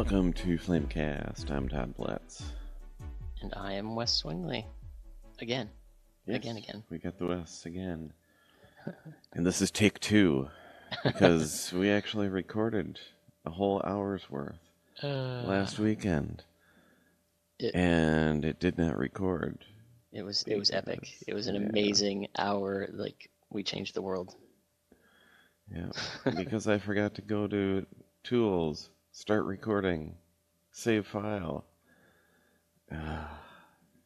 Welcome to Flamecast. I'm Todd Bletz. And I am Wes Swingley. Again. Yes, Again. We got the Wes again. And this is take 2. Because we actually recorded a whole hour's worth last weekend. And it did not record. It was epic. It was an amazing hour. Like, we changed the world. Yeah. Because I forgot to go to Tools, start recording, save file.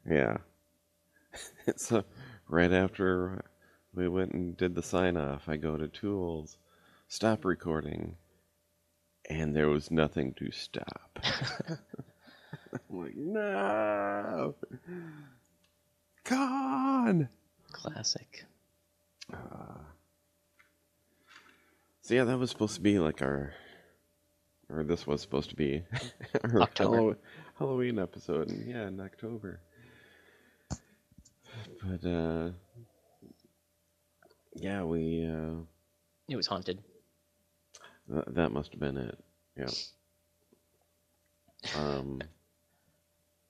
Yeah. So right after we went and did the sign off, I go to Tools, stop recording, and there was nothing to stop. I'm like, no! Gone! Classic. So yeah, that was supposed to be like this was supposed to be our October. Halloween episode, and yeah, in October. But yeah, It was haunted. that must have been it. Yeah.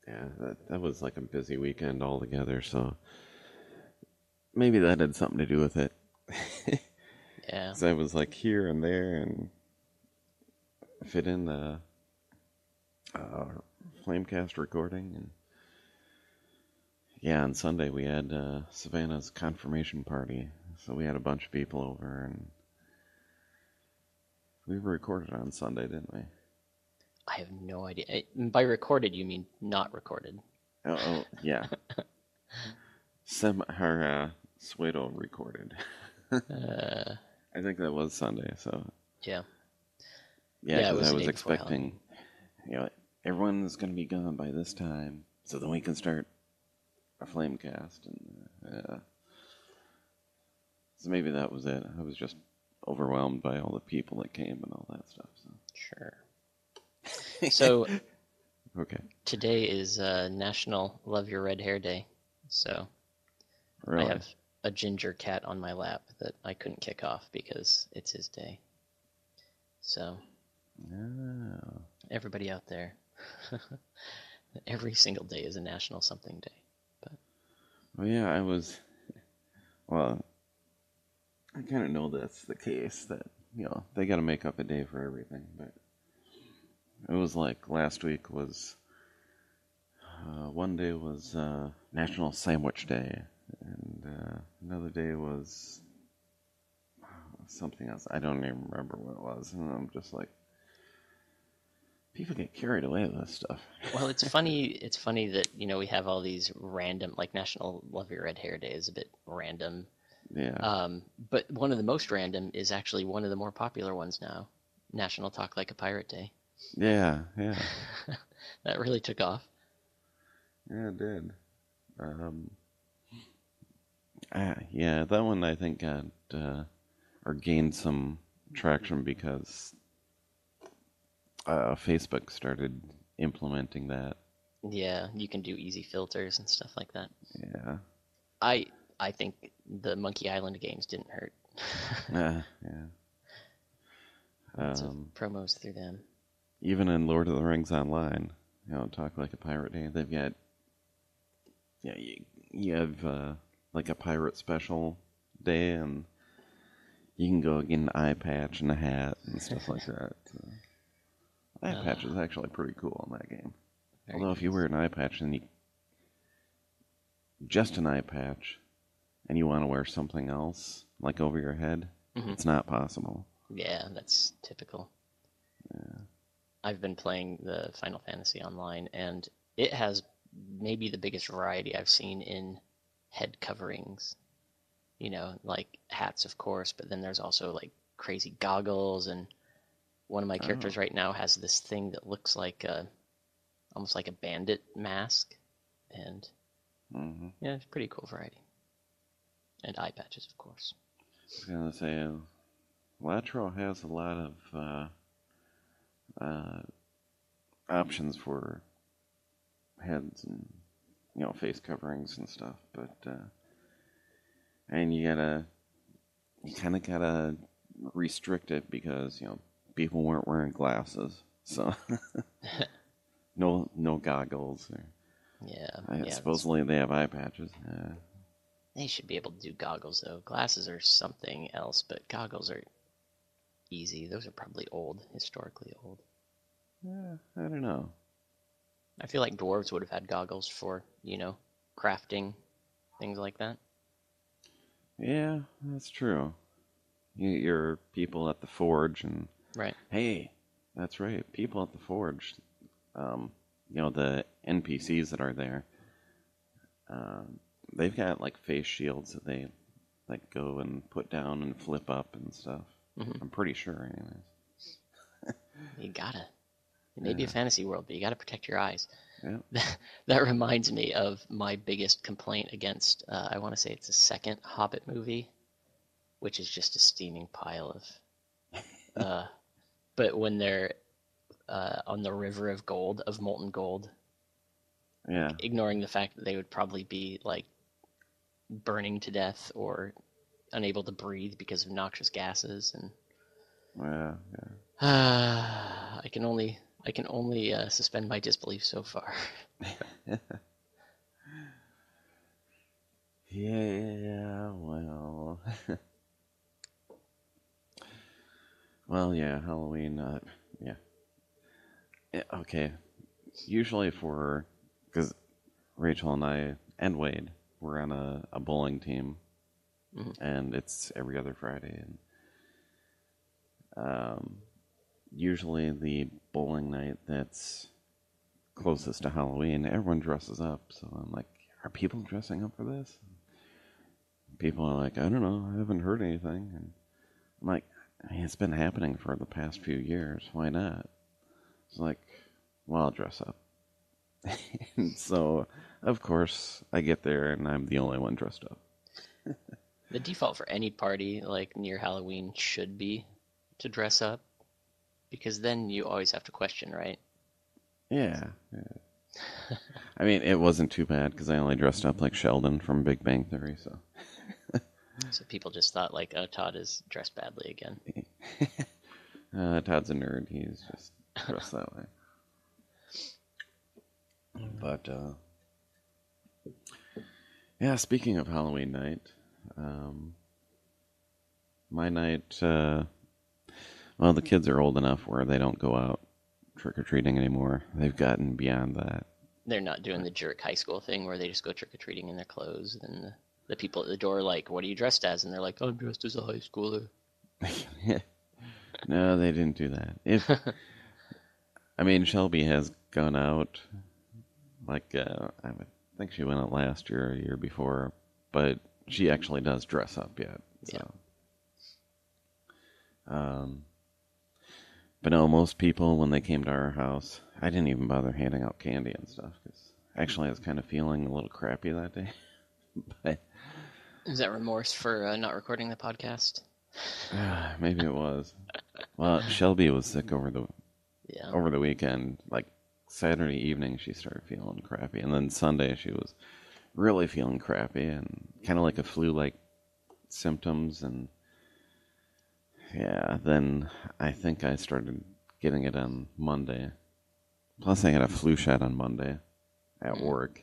Yeah, that was like a busy weekend altogether, so maybe that had something to do with it. Yeah. So I was like here and there and fit in the Flamecast recording. And yeah, on Sunday we had Savannah's confirmation party, so we had a bunch of people over, and we recorded on Sunday, didn't we? I have no idea. By recorded, you mean not recorded. Oh yeah. Suedo recorded. I think that was Sunday, so... Yeah. Yeah, because I was expecting, everyone's going to be gone by this time, so then we can start a Flamecast. And so maybe that was it. I was just overwhelmed by all the people that came and all that stuff. So. Sure. So, okay. Today is National Love Your Red Hair Day, so Really? I have a ginger cat on my lap that I couldn't kick off because it's his day. So, everybody out there, every single day is a National Something Day. But well, yeah, I kind of know that's the case, that, they got to make up a day for everything, but it was like last week was, one day was National Sandwich Day, and another day was something else. I don't even remember what it was, and I'm just like, people get carried away with this stuff. Well, it's funny. It's funny that we have all these random, like National Love Your Red Hair Day is a bit random. Yeah. But one of the most random is actually one of the more popular ones now, National Talk Like a Pirate Day. Yeah. That really took off. Yeah, it did. Yeah, that one I think got or gained some traction because Facebook started implementing that. Yeah, you can do easy filters and stuff like that. Yeah. I think the Monkey Island games didn't hurt. Yeah. So promos through them. Even in Lord of the Rings Online, Talk Like a Pirate Day, they've got, you have like a pirate special day, and you can go get an eye patch and a hat and stuff like that. So, eye patch is actually pretty cool in that game. Although if you wear an eye patch and just an eye patch, and you want to wear something else, like over your head, it's not possible. Yeah, that's typical. Yeah. I've been playing the Final Fantasy Online, and it has maybe the biggest variety I've seen in head coverings. Like hats, of course, but then there's also like crazy goggles, and one of my characters right now has this thing that looks like almost like a bandit mask, and yeah, it's a pretty cool variety. And eye patches, of course. I was gonna say, Latro has a lot of options for heads and face coverings and stuff, but and you kind of gotta restrict it because people weren't wearing glasses, So no goggles. Or, Yeah. supposedly they have eye patches. Yeah. They should be able to do goggles, though. Glasses are something else, but goggles are easy. Those are probably old, historically old. I don't know. I feel like dwarves would have had goggles for, crafting, things like that. Yeah, that's true. You're people at the forge, and Right. hey, that's right, people at the forge. The NPCs that are there, they've got like face shields that they like go and put down and flip up and stuff. Mm-hmm. I'm pretty sure, anyways. You gotta. It may be a fantasy world, but you gotta protect your eyes. Yeah. That reminds me of my biggest complaint against, I want to say it's the second Hobbit movie, which is just a steaming pile of... but when they're on the river of molten gold, Yeah. ignoring the fact that they would probably be, like, burning to death or unable to breathe because of noxious gases, and... Yeah. I can only suspend my disbelief so far. Yeah, well. Well, yeah, Halloween, yeah. Okay. Usually because Rachel and I, and Wade, we're on a bowling team, and it's every other Friday, and usually the bowling night that's closest to Halloween, everyone dresses up, so I'm like, are people dressing up for this? People are like, I don't know, I haven't heard anything, and I'm like, it's been happening for the past few years, why not? It's like, well, I'll dress up. And so, of course, I get there and I'm the only one dressed up. The default for any party, like near Halloween, should be to dress up, because then you always have to question, right? Yeah. I mean, it wasn't too bad because I only dressed up like Sheldon from Big Bang Theory, so. So people just thought, like, oh, Todd is dressed badly again. Todd's a nerd. He's just dressed that way. But, yeah, speaking of Halloween night, my night, well, the kids are old enough where they don't go out trick-or-treating anymore. They've gotten beyond that. They're not doing the jerk high school thing where they just go trick-or-treating in their clothes, and the people at the door are like, what are you dressed as? And they're like, I'm dressed as a high schooler. No, they didn't do that. I mean, Shelby has gone out, like, I think she went out last year or a year before, but she actually does dress up yet. So. Yeah. But no, most people, when they came to our house, I didn't even bother handing out candy and stuff, because actually I was kind of feeling a little crappy that day. But is that remorse for not recording the podcast? Maybe it was. Well, Shelby was sick over the weekend. Like Saturday evening, she started feeling crappy, and then Sunday she was really feeling crappy and kind of like a flu-like symptoms. And yeah, then I think I started getting it on Monday. Plus, I had a flu shot on Monday at work.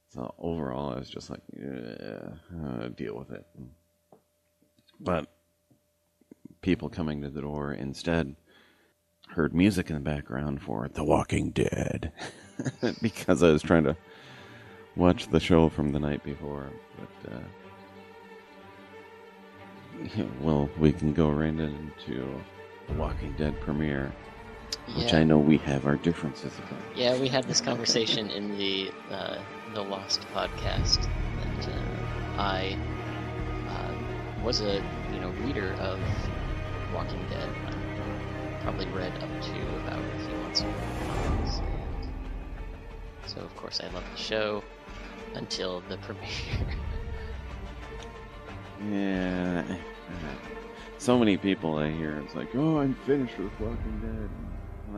So overall, I was just like, yeah, deal with it. But people coming to the door instead heard music in the background for The Walking Dead because I was trying to watch the show from the night before. But well, we can go right into The Walking Dead premiere, which I know we have our differences about. Yeah, we had this conversation in the Lost podcast that I was a reader of Walking Dead. I probably read up to about a few months ago. So of course I loved the show until the premiere. Yeah. So many people I hear, it's like, oh, I'm finished with Walking Dead.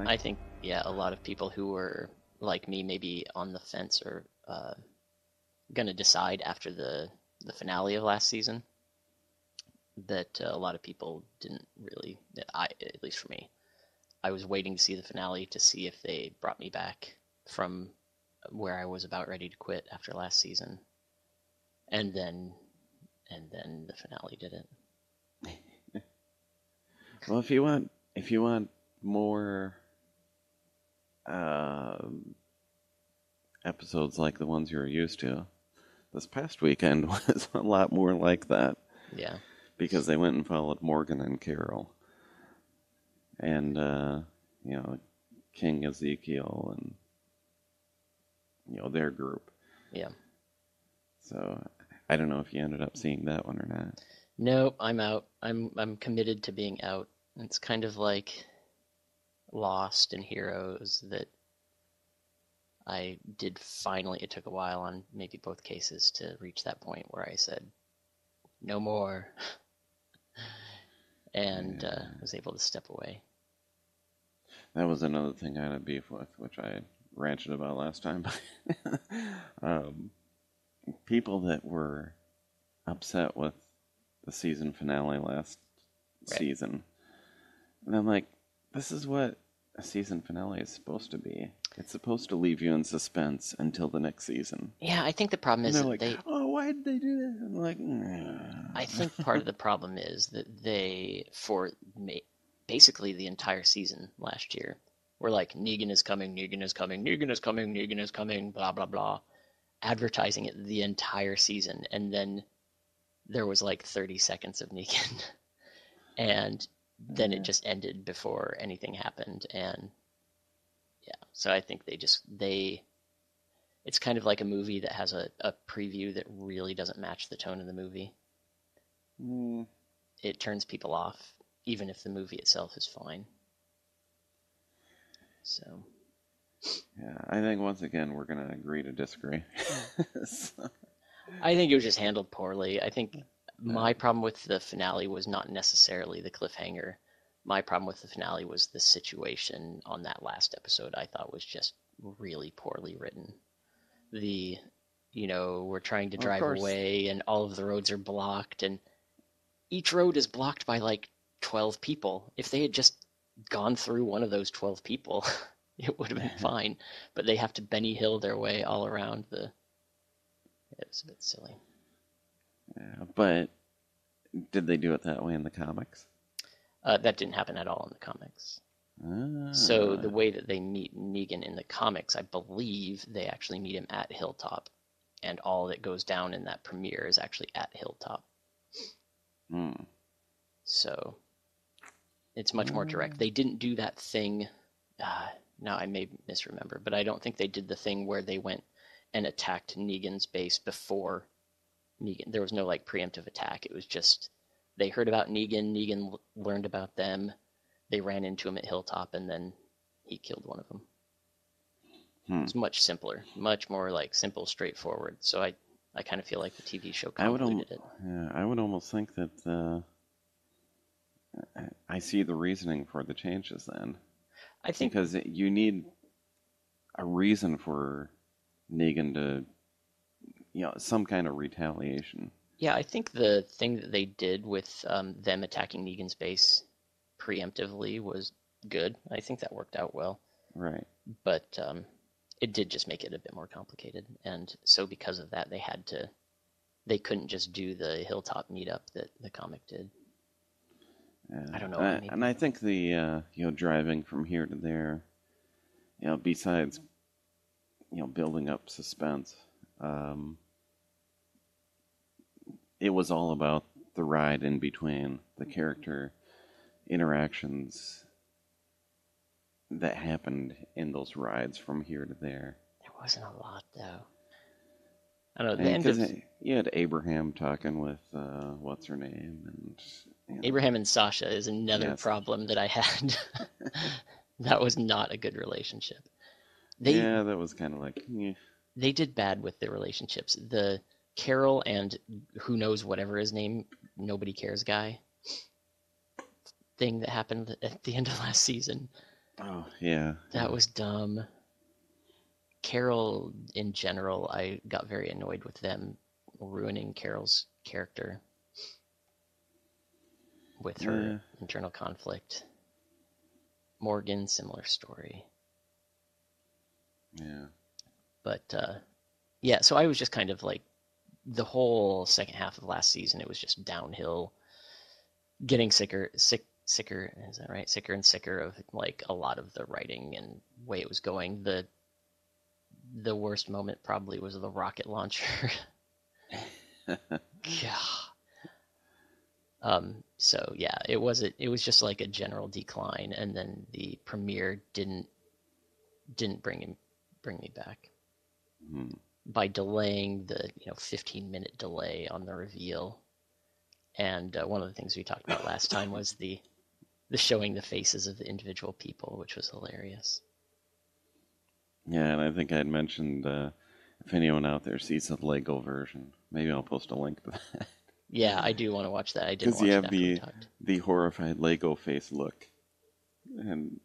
I think, a lot of people who were like me, maybe on the fence, or going to decide after the finale of last season, that a lot of people didn't really, at least for me, I was waiting to see the finale to see if they brought me back from where I was about ready to quit after last season. And then the finale did it. Well, if you want more episodes like the ones you're used to, this past weekend was a lot more like that. Yeah. Because they went and followed Morgan and Carol. And, King Ezekiel and, their group. Yeah. So, I don't know if you ended up seeing that one or not. Nope, I'm out. I'm committed to being out. It's kind of like Lost and Heroes that I did finally. It took a while on maybe both cases to reach that point where I said, no more. And was able to step away. That was another thing I had a beef with, which I ranted about last time. People that were upset with the season finale last season. And I'm like, this is what a season finale is supposed to be. It's supposed to leave you in suspense until the next season. Yeah, I think the problem is that like, oh, why did they do that? I'm like, I think part of the problem is that they, for basically the entire season last year, were like, Negan is coming, Negan is coming, Negan is coming, Negan is coming, blah, blah, blah, advertising it the entire season. And then there was like 30 seconds of Negan. And then it just ended before anything happened. And yeah, so I think it's kind of like a movie that has a preview that really doesn't match the tone of the movie. It turns people off, even if the movie itself is fine. So. Yeah, I think once again we're going to agree to disagree. So. I think it was just handled poorly. I think my problem with the finale was not necessarily the cliffhanger. My problem with the finale was the situation on that last episode. I thought was just really poorly written. We're trying to drive away and all of the roads are blocked and each road is blocked by like 12 people. If they had just gone through one of those 12 people, it would have been fine. But they have to Benny Hill their way all around it was a bit silly. Yeah, but did they do it that way in the comics? That didn't happen at all in the comics. So the way that they meet Negan in the comics, I believe they actually meet him at Hilltop, and all that goes down in that premiere is actually at Hilltop. So it's much more direct. They didn't do that thing. Now I may misremember, but I don't think they did the thing where they went and attacked Negan's base before Negan. There was no like preemptive attack. It was just they heard about Negan. Negan learned about them. They ran into him at Hilltop, and then he killed one of them. It's much simpler, much more like simple, straightforward. So I kind of feel like the TV show convoluted it. Yeah, I would almost think that I see the reasoning for the changes then. I think because you need a reason for Negan to, some kind of retaliation. Yeah, I think the thing that they did with them attacking Negan's base preemptively was good. I think that worked out well. Right. But it did just make it a bit more complicated. And so because of that, they couldn't just do the Hilltop meetup that the comic did. Yeah. I don't know. And I think the, driving from here to there, besides, building up suspense, it was all about the ride in between, the character interactions that happened in those rides from here to there. There wasn't a lot, though. I don't know. Because you had Abraham talking with what's her name, and Abraham and Sasha is another problem that I had. That was not a good relationship. That was kind of like. They did bad with their relationships. The Carol and who knows whatever his name, nobody cares guy thing that happened at the end of last season. Oh, yeah. That was dumb. Carol, in general, I got very annoyed with them ruining Carol's character with her internal conflict. Morgan, similar story. Yeah. But yeah, so I was just kind of like the whole second half of last season. It was just downhill, getting sicker. Is that right? Sicker and sicker of like a lot of the writing and way it was going. The worst moment probably was the rocket launcher. Yeah. So yeah, it was just like a general decline, and then the premiere didn't bring me back by delaying the 15-minute delay on the reveal. And one of the things we talked about last time was the showing the faces of the individual people, which was hilarious. Yeah, and I think I'd mentioned if anyone out there sees the Lego version, maybe I'll post a link to that. Yeah, I do want to watch that. I didn't Because watch you it have after we talked. the horrified Lego face look, and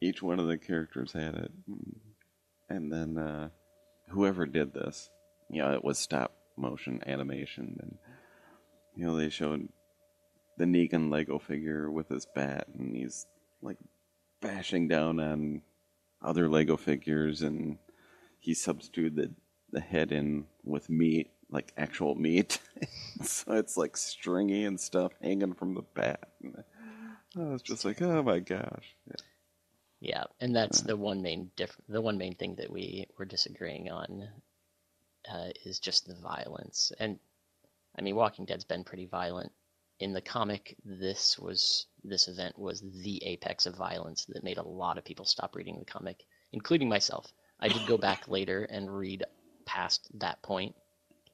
each one of the characters had it. And then whoever did this, it was stop motion animation, and they showed the Negan Lego figure with his bat, and he's like bashing down on other Lego figures, and he substituted the head in with meat, like actual meat. So it's like stringy and stuff hanging from the bat. And I was just like, oh my gosh. Yeah, and that's the one main thing that we were disagreeing on is just the violence. And I mean, Walking Dead's been pretty violent. In the comic, this event was the apex of violence that made a lot of people stop reading the comic, including myself. I did go back later and read past that point,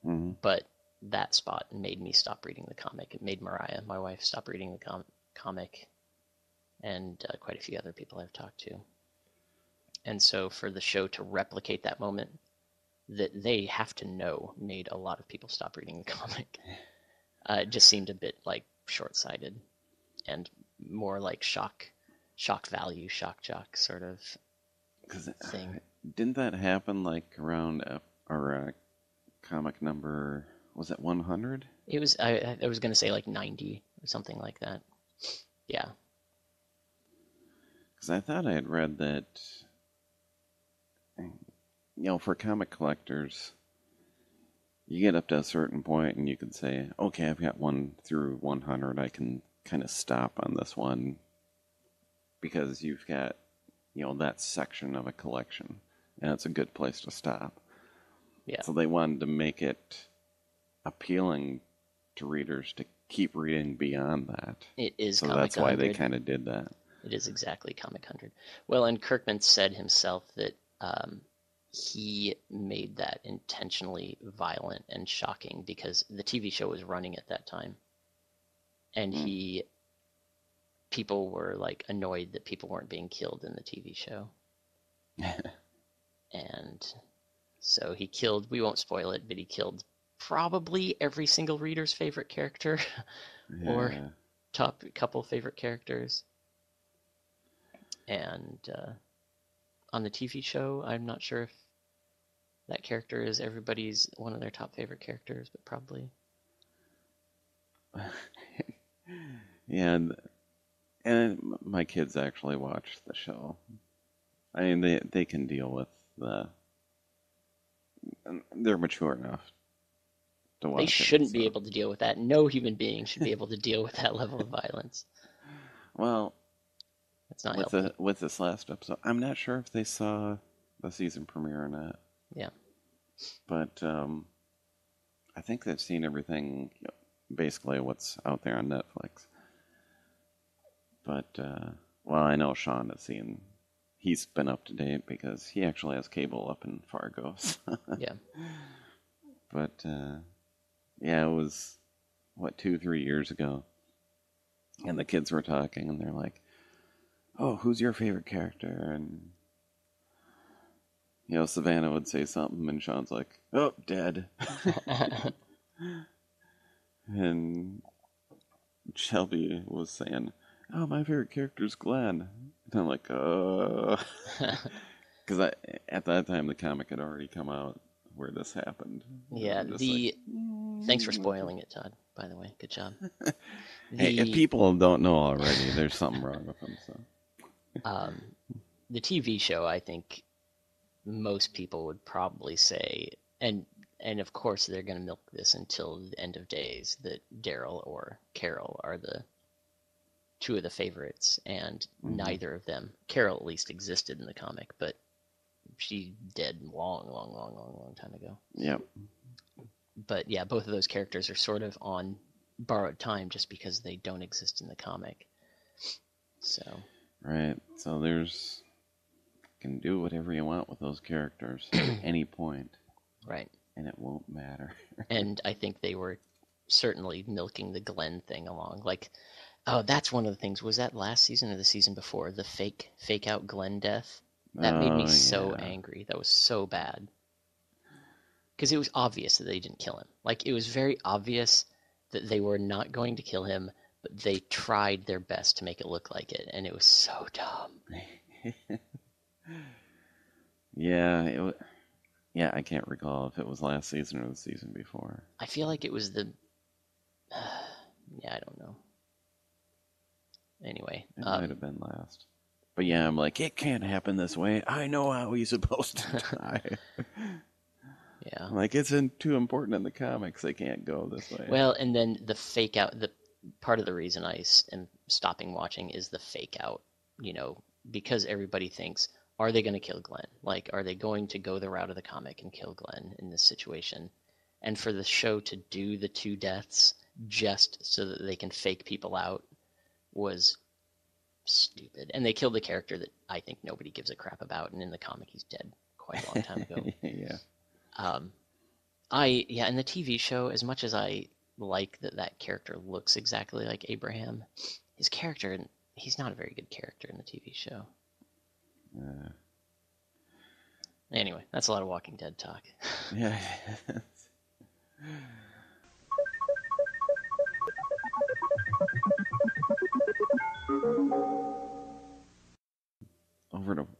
but that spot made me stop reading the comic. It made Mariah, my wife, stop reading the comic, and quite a few other people I've talked to. And so for the show to replicate that moment that they have to know made a lot of people stop reading the comic. It just seemed a bit like short-sighted and more like shock value, shock jock sort of thing. Didn't that happen like around our comic number, was it 100? It was, I was going to say like 90 or something like that. Yeah. Because I thought I had read that, for comic collectors, you get up to a certain point and you can say, okay, I've got 1 through 100. I can kind of stop on this one because you've got, that section of a collection, and it's a good place to stop. Yeah. So they wanted to make it appealing to readers to keep reading beyond that. It is so Comic that's 100. why they kind of did that. It is exactly Comic 100. Well, and Kirkman said himself that he made that intentionally violent and shocking because the TV show was running at that time. And people were like annoyed that people weren't being killed in the TV show. And so he killed, we won't spoil it, but he killed probably every single reader's favorite character or top couple favorite characters. And on the TV show, I'm not sure if that character is everybody's one of their top favorite characters, but probably. Yeah, and my kids actually watch the show. I mean, they can deal with they're mature enough to watch. They shouldn't be able to deal with that. No human being should be able to deal with that level of violence. Well, it's not healthy. With this last episode, I'm not sure if they saw the season premiere or not. Yeah. But I think they've seen everything, basically what's out there on Netflix. But, well, I know Sean has seen, he's been up to date because he actually has cable up in Fargo. So. Yeah. But, yeah, it was, 2-3 years ago. And the kids were talking, and they're like, oh, who's your favorite character? And, Savannah would say something, and Sean's like, oh, dead. And Shelby was saying, oh, my favorite character's Glenn. And I'm like, because at that time the comic had already come out where this happened. Yeah, thanks for spoiling it, Todd, by the way. Good job. Hey, if people don't know already, there's something wrong with them. So The TV show, I think most people would probably say, and of course they're going to milk this until the end of days, that Daryl or Carol are the two of the favorites, and neither of them, Carol at least existed in the comic, but she dead long time ago. Yep. But yeah, both of those characters are sort of on borrowed time just because they don't exist in the comic. So. Right. So there's you can do whatever you want with those characters at any point. Right. And it won't matter. And I think they were certainly milking the Glenn thing along. Like, oh, that's one of the things. Was that last season or the season before? The fake out Glenn death? That made me so angry. That was so bad. Because it was obvious that they didn't kill him. Like, it was very obvious that they were not going to kill him, but they tried their best to make it look like it, and it was so dumb. Yeah, yeah, I can't recall if it was last season or the season before. I feel like it was the... yeah, I don't know. Anyway. It might have been last. But yeah, I'm like, it can't happen this way. I know how he's supposed to die. Yeah. Like, it's too important in the comics. They can't go this way. Well, and then the fake out, the part of the reason I am stopping watching is the fake out, because everybody thinks, are they going to kill Glenn? Like, are they going to go the route of the comic and kill Glenn in this situation? And for the show to do the 2 deaths just so that they can fake people out was stupid. And they killed the character that I think nobody gives a crap about, and in the comic he's dead quite a long time ago. Yeah. In the TV show, as much as I like that character looks exactly like Abraham, his character, he's not a very good character in the TV show. Anyway, that's a lot of Walking Dead talk. Yeah.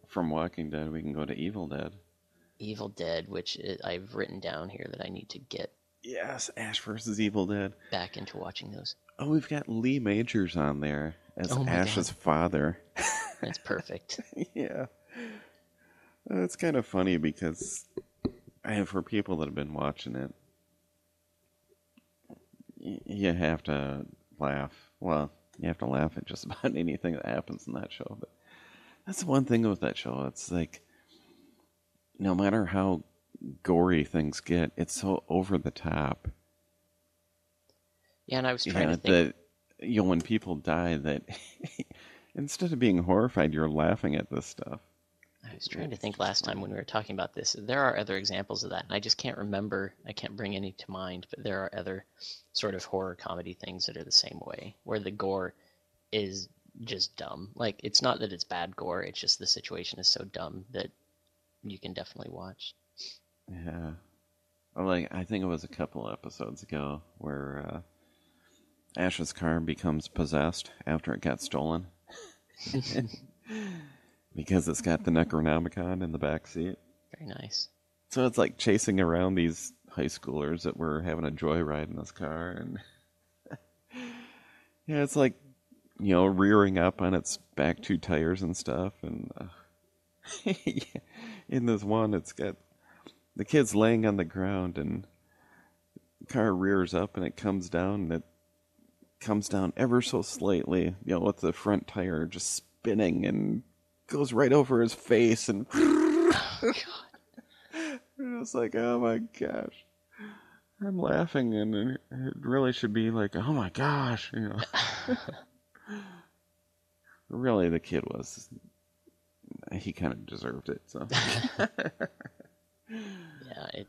From Walking Dead, we can go to Evil Dead. Evil Dead, which I've written down here that I need to get. Yes, Ash versus Evil Dead. Back into watching those. Oh, we've got Lee Majors on there as Ash's father. That's perfect. Yeah. It's kind of funny because for people that have been watching it, you have to laugh. Well, you have to laugh at just about anything that happens in that show. But that's the one thing with that show. It's like, no matter how gory things get, it's so over the top. Yeah, and I was trying to think... that, when people die, that instead of being horrified, you're laughing at this stuff. I was trying to think last time when we were talking about this. There are other examples of that, and I just can't remember. I can't bring any to mind, but there are other sort of horror comedy things that are the same way, where the gore is just dumb. Like, it's not that it's bad gore, it's just the situation is so dumb that you can definitely watch. Yeah. Well, like, I think it was a couple episodes ago where Ash's car becomes possessed after it got stolen. Because it's got the Necronomicon in the back seat. Very nice. So it's like chasing around these high schoolers that were having a joyride in this car. And yeah, it's like, rearing up on its back 2 tires and stuff. And in this one, it's got the kid's laying on the ground and the car rears up and it comes down, and it comes down ever so slightly, with the front tire just spinning and goes right over his face. And oh, God. It's like, oh my gosh. I'm laughing, and it really should be like, oh my gosh, Really, the kid he kind of deserved it, so. Yeah,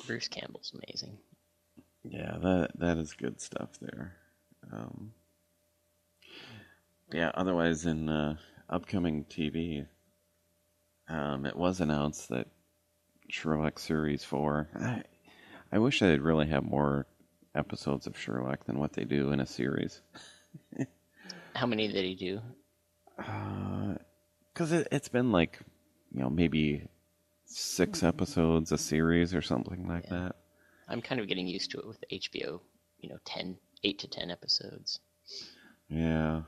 Bruce Campbell's amazing. Yeah, that is good stuff there. Yeah, otherwise in upcoming TV, it was announced that Sherlock Series 4, I wish they'd really have more episodes of Sherlock than what they do in a series. How many did he do? Because it's been like, maybe 6 episodes a series or something like that. I'm kind of getting used to it with HBO, 8 to 10 episodes. Yeah.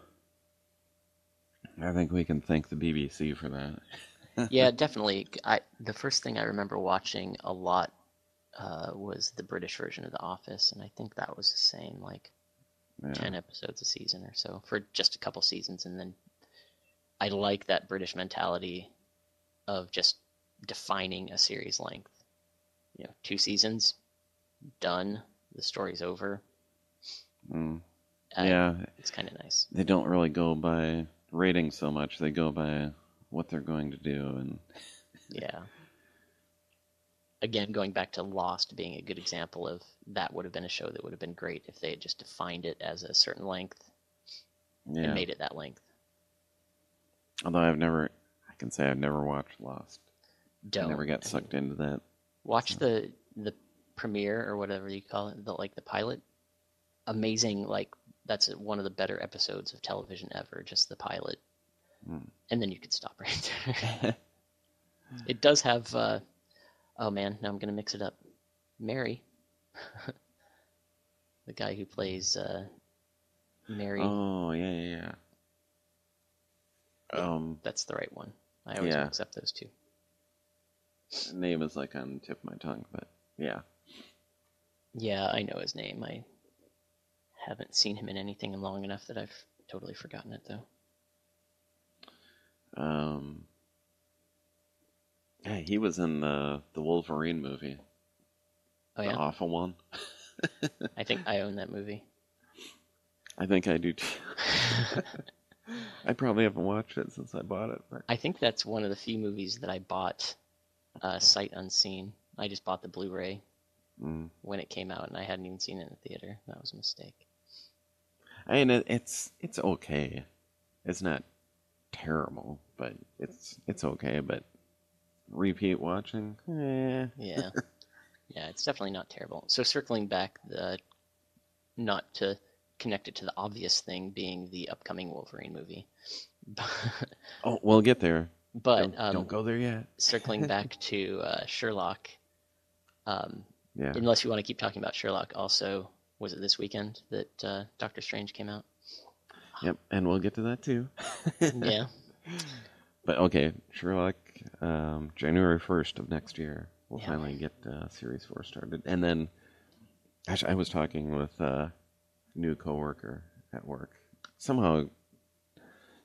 I think we can thank the BBC for that. Yeah, definitely. The first thing I remember watching a lot was the British version of The Office, and I think that was the same, like Yeah. 10 episodes a season or so for just a couple seasons, and then I like that British mentality of just defining a series length. 2 seasons, done, the story's over. Yeah. It's kind of nice. They don't really go by rating so much. They go by what they're going to do. And yeah. Again, going back to Lost being a good example of that would have been a show that would have been great if they had just defined it as a certain length and made it that length. Although I can say I've never watched Lost. I never got sucked into that. Watch the premiere or whatever you call it, the pilot. Amazing, like that's one of the better episodes of television ever, just the pilot. And then you could stop right there. It does have oh man, now I'm gonna mix it up. Mary. The guy who plays Mary. Oh, yeah. That's the right one. I always mix up those two. Name is like on the tip of my tongue, but yeah. Yeah, I know his name. I haven't seen him in anything long enough that I've totally forgotten it, though. Yeah, he was in the Wolverine movie. Oh, yeah? The awful one. I think I own that movie. I think I do, too. I probably haven't watched it since I bought it. But... I think that's one of the few movies that I bought sight unseen. I just bought the Blu-ray when it came out, and I hadn't even seen it in the theater. That was a mistake. I mean, it's okay. It's not terrible, but it's okay. But repeat watching, Yeah, it's definitely not terrible. So circling back, not to connect it to the obvious thing being the upcoming Wolverine movie. Oh, we'll get there. But don't go there yet. Circling back to Sherlock, unless you want to keep talking about Sherlock, also, was it this weekend that Doctor Strange came out? Yep, and we'll get to that too. Yeah. But okay, Sherlock, January 1st of next year, we'll finally get Series 4 started. And then, gosh, I was talking with a new coworker at work. Somehow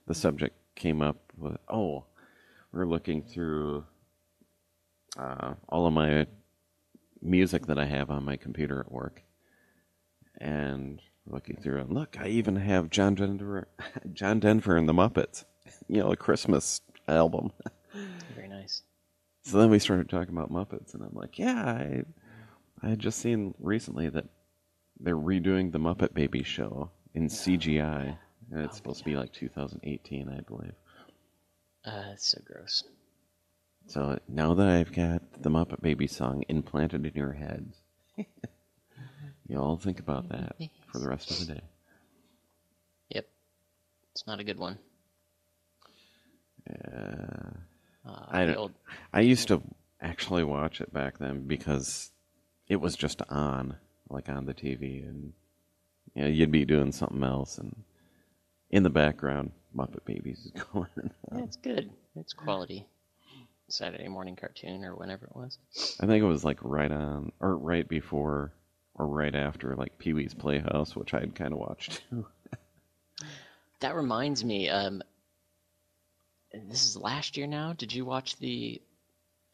the subject came up with, we're looking through all of my music that I have on my computer at work. And looking through it, look, I even have John Denver and the Muppets, a Christmas album. Very nice. So then we started talking about Muppets, and I'm like, I had just seen recently that they're redoing the Muppet Babies show in CGI, and it's supposed to be like 2018, I believe. It's so gross. So now that I've got the Muppet Babies song implanted in your heads, you all think about that for the rest of the day. Yep. It's not a good one. I used to actually watch it back then because it was just on the TV, and you'd be doing something else, and in the background, Muppet Babies is going on. Yeah, it's good. It's quality. Saturday morning cartoon or whenever it was. I think it was like right on, or right before, or right after Pee-wee's Playhouse, which I'd kind of watched too. That reminds me, this is last year now. Did you watch the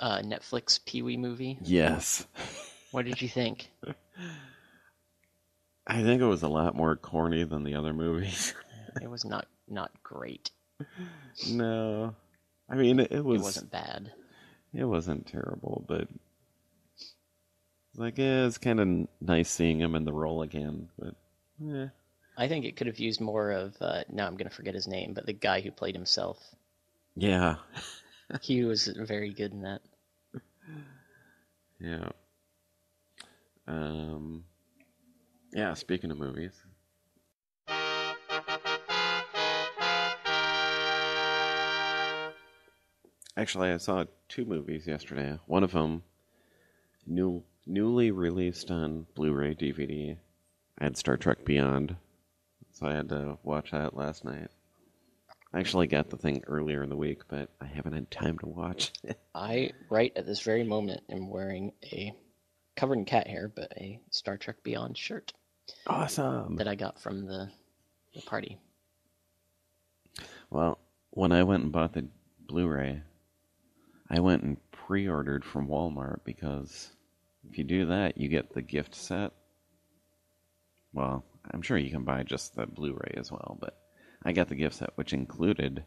Netflix Pee-wee movie? Yes. What did you think? I think it was a lot more corny than the other movies. It was not great. No. I mean, it wasn't bad. It wasn't terrible, but it's kind of nice seeing him in the role again, but I think it could have used more of, now I'm going to forget his name, but the guy who played himself. Yeah. He was very good in that. Yeah. Yeah, speaking of movies. Actually, I saw 2 movies yesterday. One of them, newly released on Blu-ray DVD. I had Star Trek Beyond, so I had to watch that last night. I actually got the thing earlier in the week, but I haven't had time to watch it. I, right at this very moment, am wearing a covered in cat hair, but a Star Trek Beyond shirt Awesome. that I got from the party. Well, when I went and bought the Blu-ray, I went and pre-ordered from Walmart because if you do that, you get the gift set. Well, I'm sure you can buy just the Blu-ray as well, but I got the gift set, which included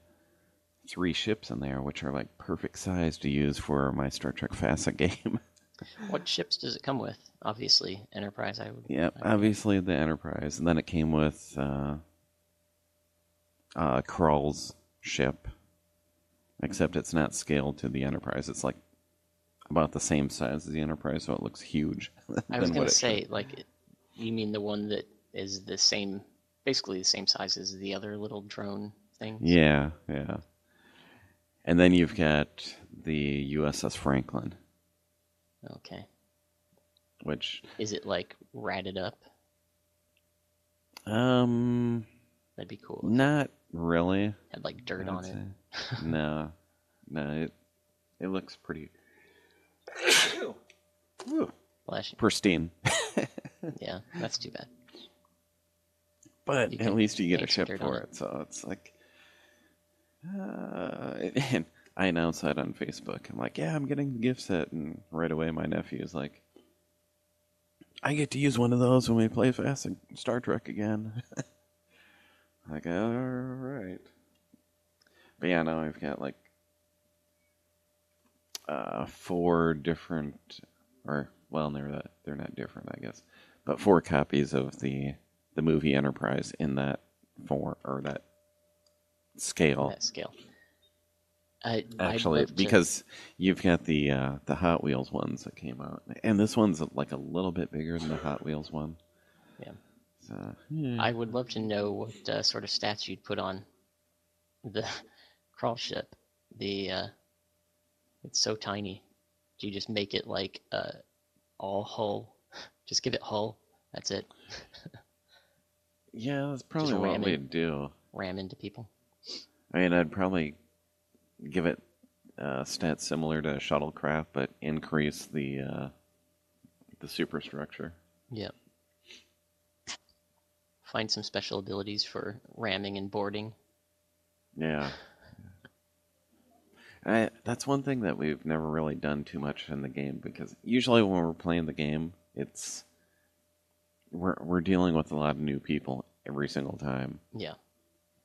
3 ships in there, which are like perfect size to use for my Star Trek FASA game. What ships does it come with? Obviously, Enterprise. Yep, obviously the Enterprise, and then it came with Krall's ship, except it's not scaled to the Enterprise. It's like about the same size as the Enterprise, so it looks huge. I was going to say, like, you mean the one that is the same, basically the same size as the other little drone things? Yeah. And then you've got the USS Franklin. Okay. Which... Is it, like, ratted up? That'd be cool. Not really. Had, like, dirt on it. No, it looks pretty... pristine. Yeah, that's too bad. But at least you get a ship for it. So it's like... and I announced that on Facebook. I'm like, yeah, I'm getting the gift set. And right away my nephew is like, I get to use one of those when we play Fast and Star Trek again. Like, all right. But yeah, now I've got like 4 different, or well, they're not different, I guess, but 4 copies of the movie Enterprise in that form or that scale. That scale. Actually, because you've got the Hot Wheels ones that came out, and this one's like a little bit bigger than the Hot Wheels one. Yeah. So, yeah. I would love to know what sort of stats you'd put on the crawl ship. It's so tiny. Do you just make it like all hull? Just give it hull. That's it. Yeah, that's probably what we'd do. Ram into people. I mean, I'd probably give it stats similar to shuttlecraft, but increase the superstructure. Yep. Find some special abilities for ramming and boarding. Yeah. That's one thing that we've never really done too much in the game, because usually when we're playing the game, we're dealing with a lot of new people every single time. Yeah.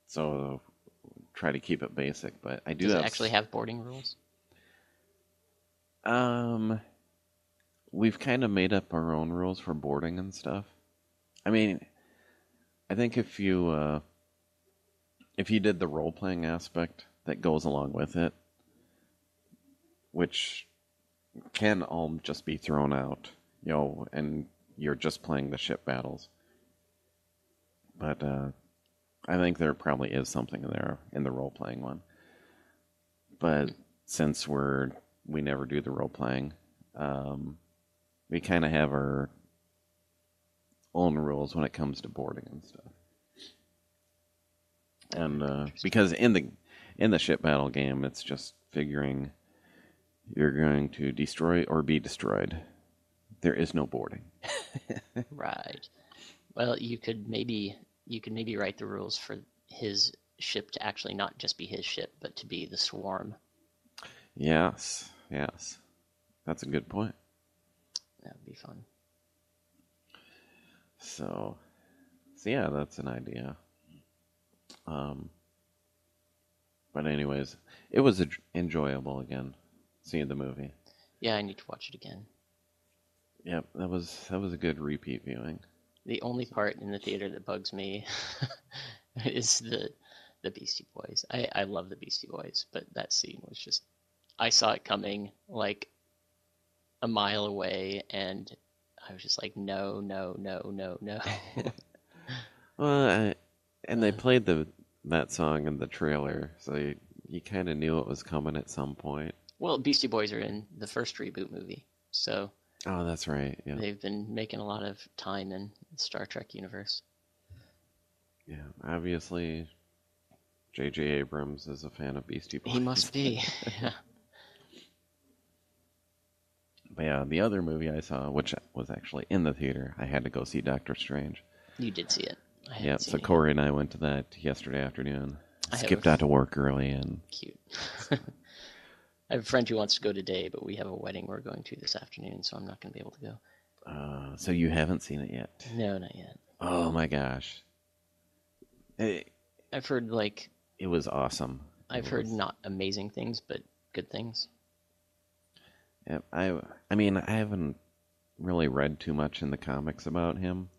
So try to keep it basic, but I do. Does it actually have boarding rules? We've kind of made up our own rules for boarding and stuff. I mean, I think if you did the role-playing aspect that goes along with it, which can all just be thrown out, and you're just playing the ship battles. But I think there probably is something in there in the role-playing one. But since we never do the role-playing, we kind of have our own rules when it comes to boarding and stuff. And because in the ship battle game, it's just figuring you're going to destroy or be destroyed. There is no boarding. Right. Well, you could maybe write the rules for his ship to actually not just be his ship, but to be the swarm. Yes. That's a good point. That would be fun. So yeah, that's an idea. But anyways, it was enjoyable again, seeing the movie. Yeah, I need to watch it again. Yep, that was a good repeat viewing. The only part in the theater that bugs me is the Beastie Boys. I love the Beastie Boys, but that scene was just... I saw it coming like a mile away, and I was just like, no. Well, and they played that song in the trailer, so you kind of knew it was coming at some point. Well, Beastie Boys are in the first reboot movie, so... Oh, that's right, yeah. They've been making a lot of time in the Star Trek universe. Yeah, obviously, J.J. Abrams is a fan of Beastie Boys. He must be. Yeah. But yeah, the other movie I saw, which was actually in the theater, I had to go see Doctor Strange. You did see it. Yeah, so Corey and I went to that yesterday afternoon. Skipped out to work early and... Cute. I have a friend who wants to go today, but we have a wedding we're going to this afternoon, so I'm not going to be able to go. So you haven't seen it yet? No, not yet. Oh my gosh. I've heard, like... It was awesome. I've heard not amazing things, but good things. Yeah, I mean, I haven't really read too much in the comics about him.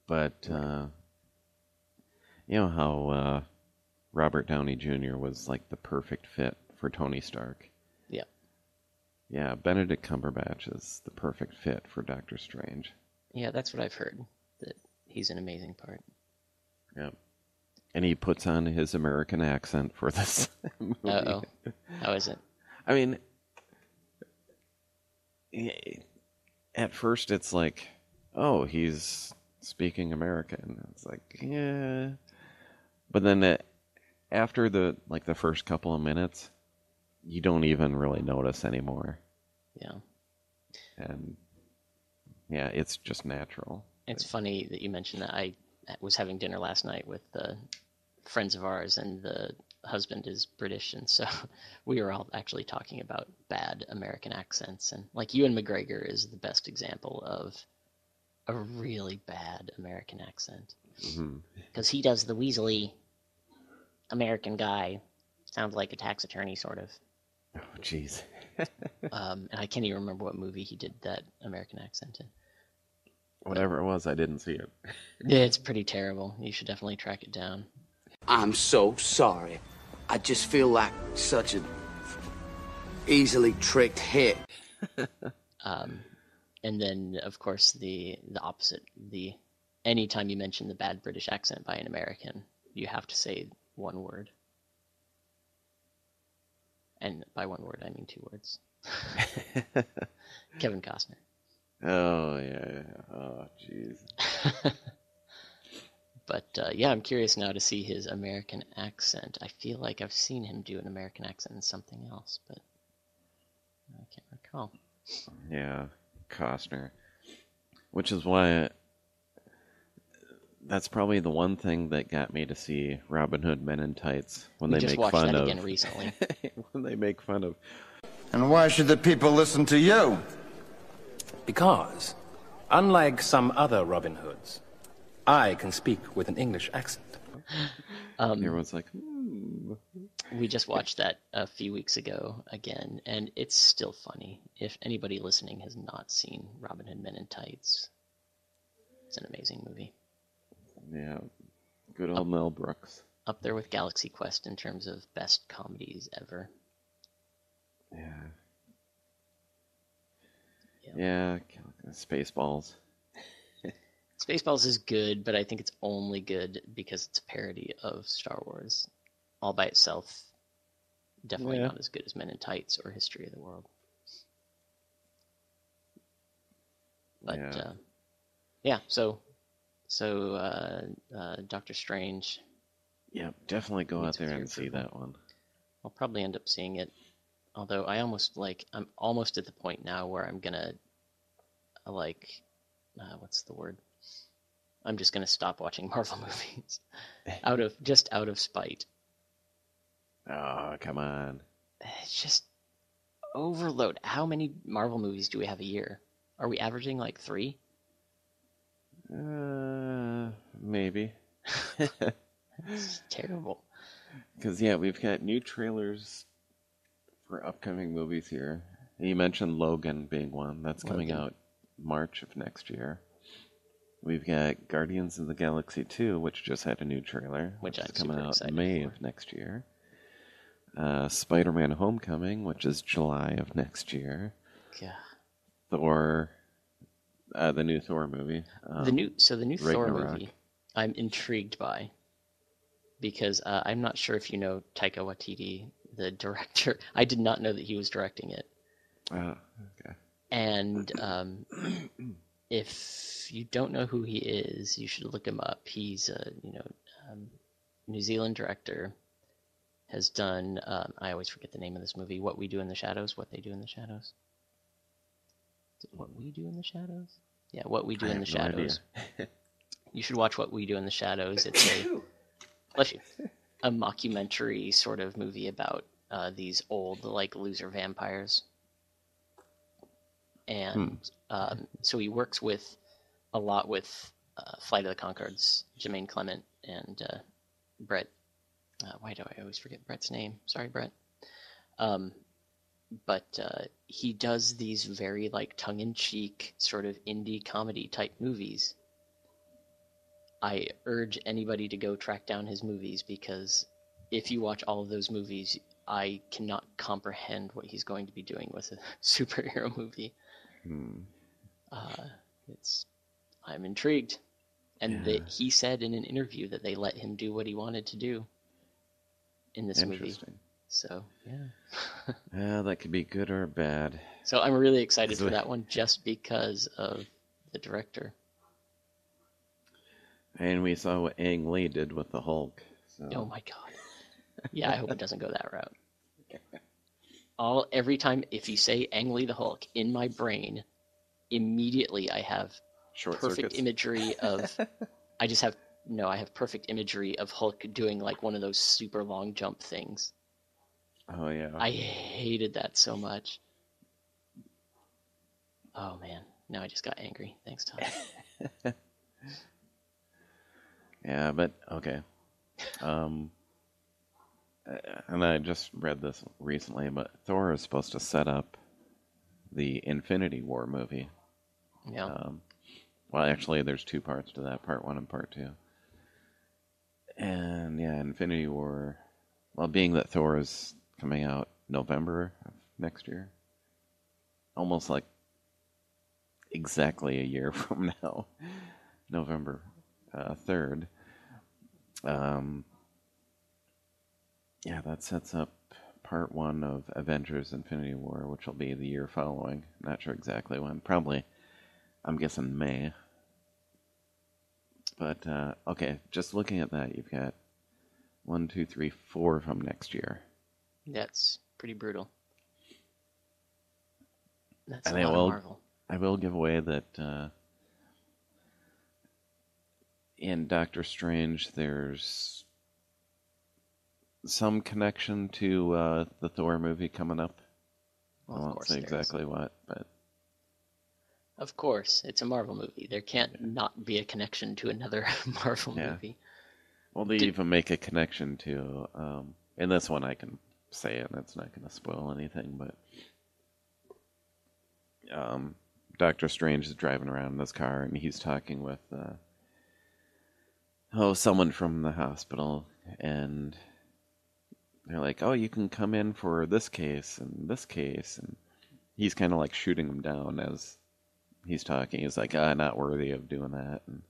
But, you know how Robert Downey Jr. was like the perfect fit for Tony Stark? Yeah. Yeah, Benedict Cumberbatch is the perfect fit for Doctor Strange. Yeah, that's what I've heard, that he's an amazing part. Yeah. And he puts on his American accent for this movie. Uh-oh. How is it? I mean, at first it's like, oh, he's speaking American. It's like, yeah. But then after the first couple of minutes, you don't even really notice anymore. Yeah. And yeah, it's just natural. It's funny that you mentioned that. I was having dinner last night with friends of ours, and the husband is British, and so we were all actually talking about bad American accents. And like Ewan McGregor is the best example of a really bad American accent. Because he does the weaselly American guy. Sounds like a tax attorney, sort of. Oh, jeez. And I can't even remember what movie he did that American accent in. Whatever it was, I didn't see it. Yeah, it's pretty terrible. You should definitely track it down. I'm so sorry. I just feel like such an easily tricked hit. And then, of course, the opposite. Anytime you mention the bad British accent by an American, you have to say one word. And by one word, I mean two words. Kevin Costner. Oh, yeah. Oh, jeez. But, yeah, I'm curious now to see his American accent. I feel like I've seen him do an American accent in something else, but I can't recall. Yeah, Costner. Which is why that's probably the one thing that got me to see Robin Hood Men in Tights when they make fun of... We just watched that again recently. When they make fun of... And why should the people listen to you? Because, unlike some other Robin Hoods, I can speak with an English accent. Everyone's like, We just watched that a few weeks ago again, and it's still funny. If anybody listening has not seen Robin Hood Men in Tights, it's an amazing movie. Yeah, good old Mel Brooks. Up there with Galaxy Quest in terms of best comedies ever. Yeah, Spaceballs. Spaceballs is good, but I think it's only good because it's a parody of Star Wars. All by itself, definitely not as good as Men in Tights or History of the World. But so Doctor Strange. Yeah, definitely go out there and see that one. I'll probably end up seeing it. Although I'm almost at the point now where I'm gonna what's the word? I'm just gonna stop watching Marvel movies out of spite. Oh, come on. It's just overload. How many Marvel movies do we have a year? Are we averaging like 3? Maybe. It's terrible. Because, we've got new trailers for upcoming movies here. You mentioned Logan being one. That's coming out March of next year. We've got Guardians of the Galaxy 2, which just had a new trailer. Which I'm coming super out excited May for. of next year. Spider-Man Homecoming, which is July of next year. Yeah. Thor, the new Thor movie. The new Thor Ragnarok. movie, I'm intrigued by, because I'm not sure if you know Taika Waititi, the director. I did not know that he was directing it. Oh, okay. And if you don't know who he is, you should look him up. He's New Zealand director, has done, I always forget the name of this movie, What We Do in the Shadows, What They Do in the Shadows. Is it What We Do in the Shadows? Yeah, What We Do in the Shadows. You should watch What We Do in the Shadows. It's bless you, a mockumentary sort of movie about these old, like, loser vampires. And so he works a lot with Flight of the Conchords, Jermaine Clement, and Brett. Why do I always forget Brett's name? Sorry, Brett. But he does these very, like, tongue-in-cheek sort of indie comedy type movies. I urge anybody to go track down his movies, because if you watch all of those movies, I cannot comprehend what he's going to be doing with a superhero movie. I'm intrigued. And he said in an interview that they let him do what he wanted to do in this movie. So, yeah. Yeah, that could be good or bad. So I'm really excited for that one, just because of the director. And we saw what Ang Lee did with the Hulk. So. Oh my god. Yeah, I hope it doesn't go that route. Every time, if you say Ang Lee the Hulk, in my brain, immediately I have perfect imagery of... I have perfect imagery of Hulk doing, like, one of those super long jump things. Oh, yeah. I hated that so much. Oh, man. Now I just got angry. Thanks, Todd. Yeah, but, okay. And I just read this recently, but Thor is supposed to set up the Infinity War movie. Yeah. Well, actually, there's two parts to that, part 1 and part 2. And, yeah, Infinity War, well, being that Thor is coming out November of next year, almost like exactly a year from now, November 3rd, yeah, that sets up part 1 of Avengers Infinity War, which will be the year following. Not sure exactly when. Probably, I'm guessing May. But, okay, just looking at that, you've got 1, 2, 3, 4 from next year. That's pretty brutal. That's and a lot of Marvel. I will give away that in Doctor Strange, there's some connection to the Thor movie coming up. Well, I won't say exactly what, but... Of course, it's a Marvel movie. There can't not be a connection to another Marvel movie. Well, they even make a connection to... in this one I can say it, and it's not going to spoil anything, but... Doctor Strange is driving around in his car, and he's talking with... someone from the hospital, and... They're like, oh, you can come in for this case and this case. And he's kind of like shooting them down as he's talking. He's like, not worthy of doing that. And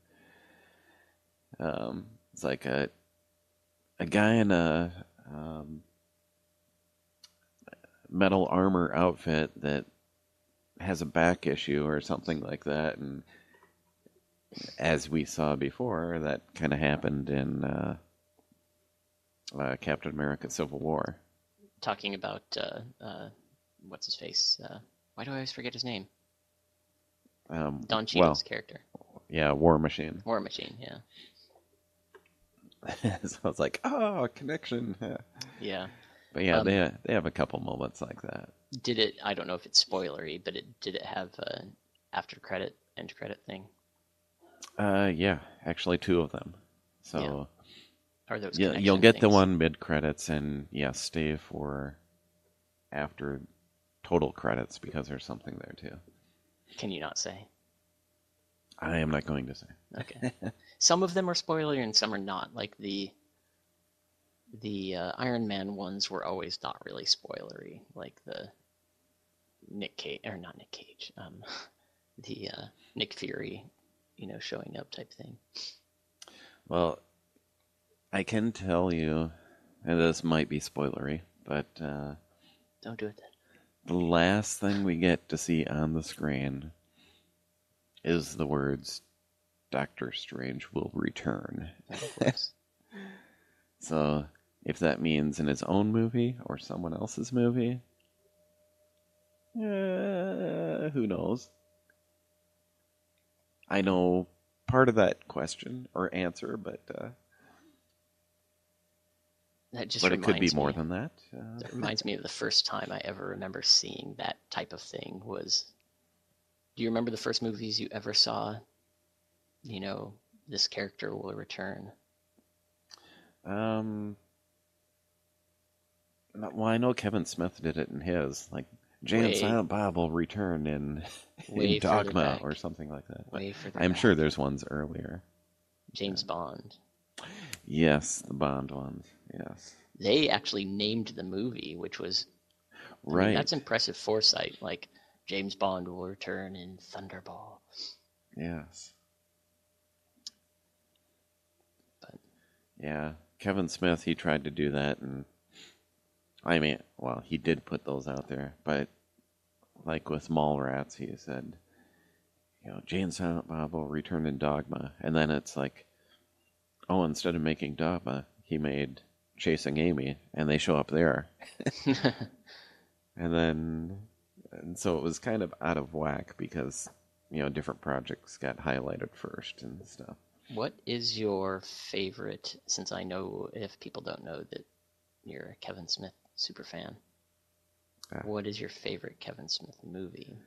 it's like a guy in a metal armor outfit that has a back issue or something like that. And as we saw before, that kind of happened in... Captain America Civil War. Talking about, what's his face? Why do I always forget his name? Don Cheadle's character. Yeah, War Machine. War Machine, yeah. So I was like, oh, connection. Yeah. But yeah, they have a couple moments like that. Did it, I don't know if it's spoilery, but did it have an end credit thing? Yeah, actually 2 of them. So... Yeah. Are those you'll get things? the one mid-credits, and stay for after total credits, because there's something there too. Can you not say? I am not going to say. Okay. Some of them are spoilery and some are not. Like the Iron Man ones were always not really spoilery. Like the Nick Cage, or not Nick Cage, the Nick Fury, showing up type thing. Well, I can tell you, and this might be spoilery, but... Don't do it then. The last thing we get to see on the screen is the words, Doctor Strange will return. Of course. So if that means in his own movie or someone else's movie, who knows? I know part of that question or answer, but That just it could be reminds more me. than that. That reminds me of the first time I ever remember seeing that type of thing was. Do you remember the first movies you ever saw? You know, this character will return. Well, I know Kevin Smith did it in his, like Jay and Silent Bob will return in Dogma back. or something like that. Way further I'm back. sure there's ones earlier. James Bond. Yes, the Bond ones. Yes. They actually named the movie, which was Right. I mean, that's impressive foresight. Like James Bond will return in Thunderball. Yes. But yeah, Kevin Smith, he tried to do that, and I mean, well, he did put those out there, but like with Mallrats, he said, you know, Jay and Silent Bob will return in Dogma, and then it's like, oh, instead of making Dogma, he made Chasing Amy, and they show up there. And so it was kind of out of whack because, you know, different projects got highlighted first and stuff. What is your favorite, since I know if people don't know that you're a Kevin Smith super fan, what is your favorite Kevin Smith movie?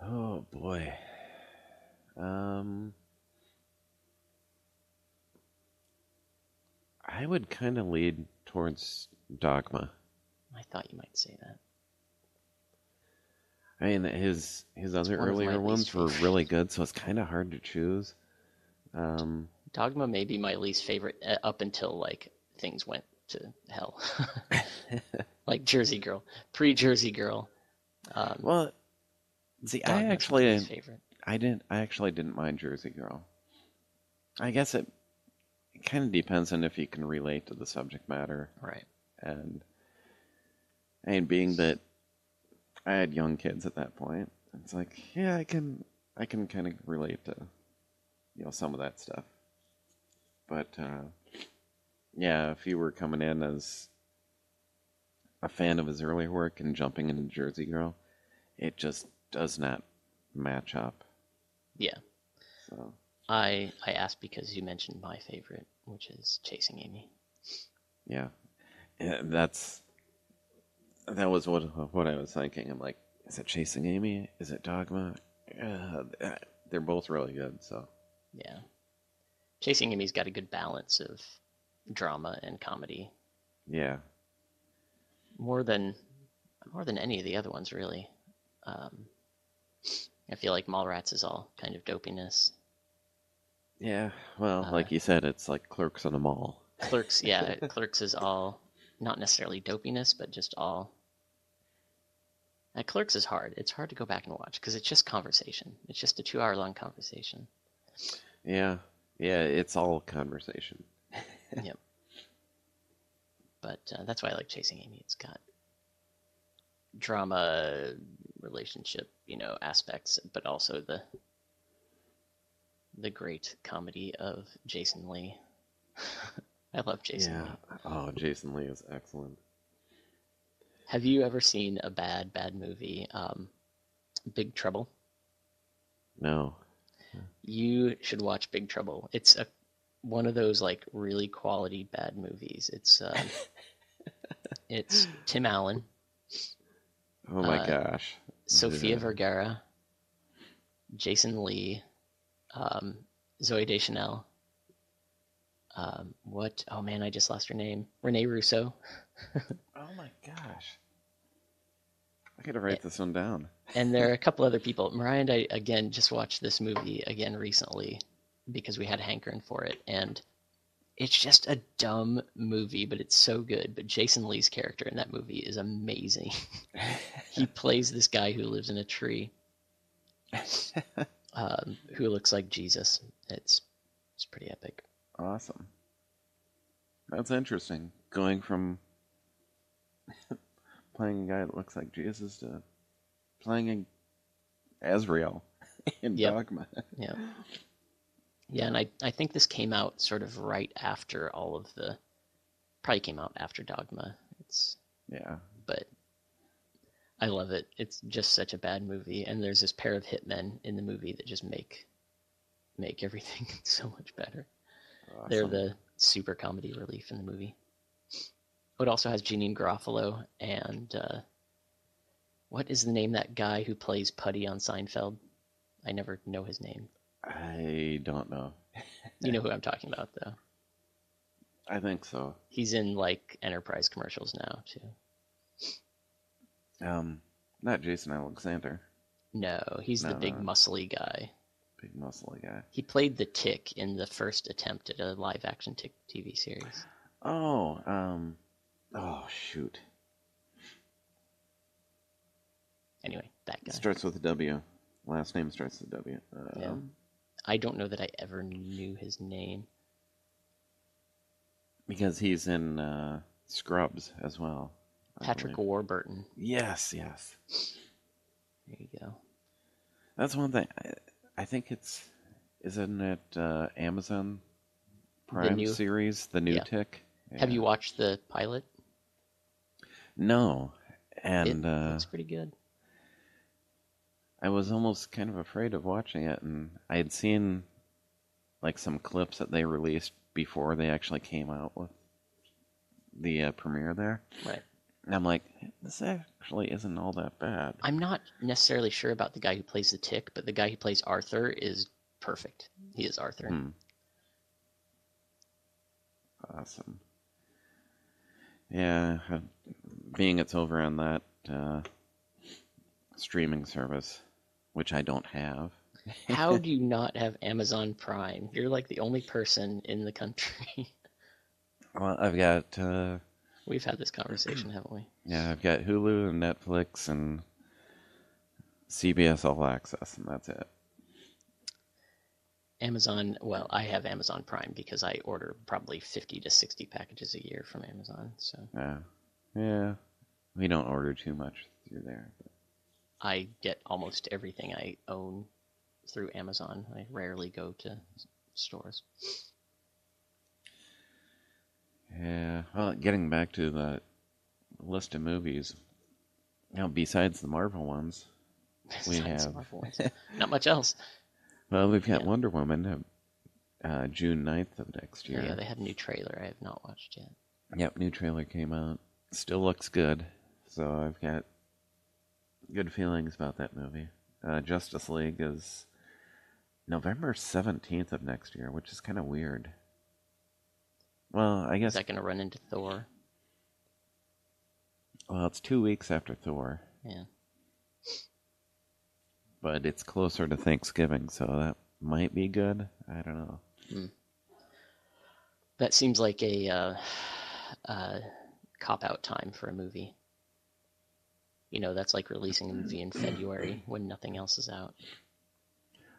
Oh, boy. I would kind of lead towards Dogma. I thought you might say that. I mean, his other earlier ones were really good, so it's kind of hard to choose. Dogma may be my least favorite up until, like, things went to hell. Like Jersey Girl. Pre-Jersey Girl. Well, see, Dogma's I actually my least favorite. I actually didn't mind Jersey Girl. I guess it kind of depends on if you can relate to the subject matter. Right. And being that I had young kids at that point, it's like, yeah, I can kind of relate to, you know, some of that stuff. But yeah, if you were coming in as a fan of his earlier work and jumping into Jersey Girl, it just does not match up. Yeah. So I asked because you mentioned my favorite, which is Chasing Amy. yeah, that was what I was thinking. I'm like, is it Chasing Amy? Is it Dogma? They're both really good. So Yeah. Chasing Amy's got a good balance of drama and comedy. yeah, More than any of the other ones, really. I feel like Mallrats is all kind of dopiness. yeah. Well, like you said, it's like Clerks in a Mall. Clerks, yeah, Clerks is all not necessarily dopiness, but just all. Clerks is hard. It's hard to go back and watch because it's just conversation. It's just a 2-hour-long conversation. Yeah, it's all conversation. Yep. But that's why I like Chasing Amy. It's got drama, relationship, you know, aspects, but also the great comedy of Jason Lee. I love Jason Lee. Oh, Jason Lee is excellent. Have you ever seen a bad movie, Big Trouble? No. You should watch Big Trouble. It's one of those like really quality bad movies. It's Tim Allen. Oh my gosh. Sofia Vergara, Jason Lee, Zooey Deschanel. What? Oh man, I just lost her name. Renee Russo. Oh my gosh. I gotta write this one down. And there are a couple other people. Mariah and I, again, just watched this movie again recently because we had a hankering for it. And it's just a dumb movie, but it's so good. But Jason Lee's character in that movie is amazing. He plays this guy who lives in a tree, who looks like Jesus. It's pretty epic. Awesome. That's interesting. Going from playing a guy that looks like Jesus to playing Azrael in Dogma. Yeah. Yeah, and I think this came out sort of right after all of the Probably came out after Dogma. Yeah. But I love it. It's just such a bad movie, and there's this pair of hitmen in the movie that just make everything so much better. Awesome. They're the super comedy relief in the movie. It also has Janine Garofalo and what is the name of that guy who plays Putty on Seinfeld? I never know his name. I don't know. You know who I'm talking about, though. I think so. He's in like Enterprise commercials now too. Not Jason Alexander. No, he's the big muscly guy. Big muscly guy. He played the Tick in the first attempt at a live-action Tick TV series. Oh, oh shoot. Anyway, that guy. Starts with a W. Last name starts with a W. Yeah. I don't know that I ever knew his name. Because he's in Scrubs as well. Patrick Warburton. Yes. There you go. That's one thing. I think isn't it Amazon Prime series, the new Tick? Yeah. Have you watched the pilot? No. And it's pretty good. I was almost kind of afraid of watching it, and I had seen like some clips that they released before they actually came out with the premiere there. Right. And I'm like, this actually isn't all that bad. I'm not necessarily sure about the guy who plays the Tick, but the guy who plays Arthur is perfect. He is Arthur. Awesome. Yeah, being it's over on that streaming service, which I don't have. How do you not have Amazon Prime? You're like the only person in the country. Well, I've got... We've had this conversation, haven't we? Yeah, I've got Hulu and Netflix and CBS All Access, and that's it. Amazon, well, I have Amazon Prime because I order probably 50 to 60 packages a year from Amazon. So yeah, we don't order too much through there. But I get almost everything I own through Amazon. I rarely go to stores. Yeah, well, getting back to the list of movies, besides the Marvel ones, we have... Not much else. Well, we've got Wonder Woman, June 9th of next year. Yeah, they had a new trailer I have not watched yet. Yep, new trailer came out. Still looks good, so I've got good feelings about that movie. Justice League is November 17th of next year, which is kind of weird. Well, I guess... Is that going to run into Thor? Well, it's 2 weeks after Thor. Yeah. But it's closer to Thanksgiving, so that might be good. I don't know. That seems like a cop-out time for a movie. That's like releasing a movie in February when nothing else is out.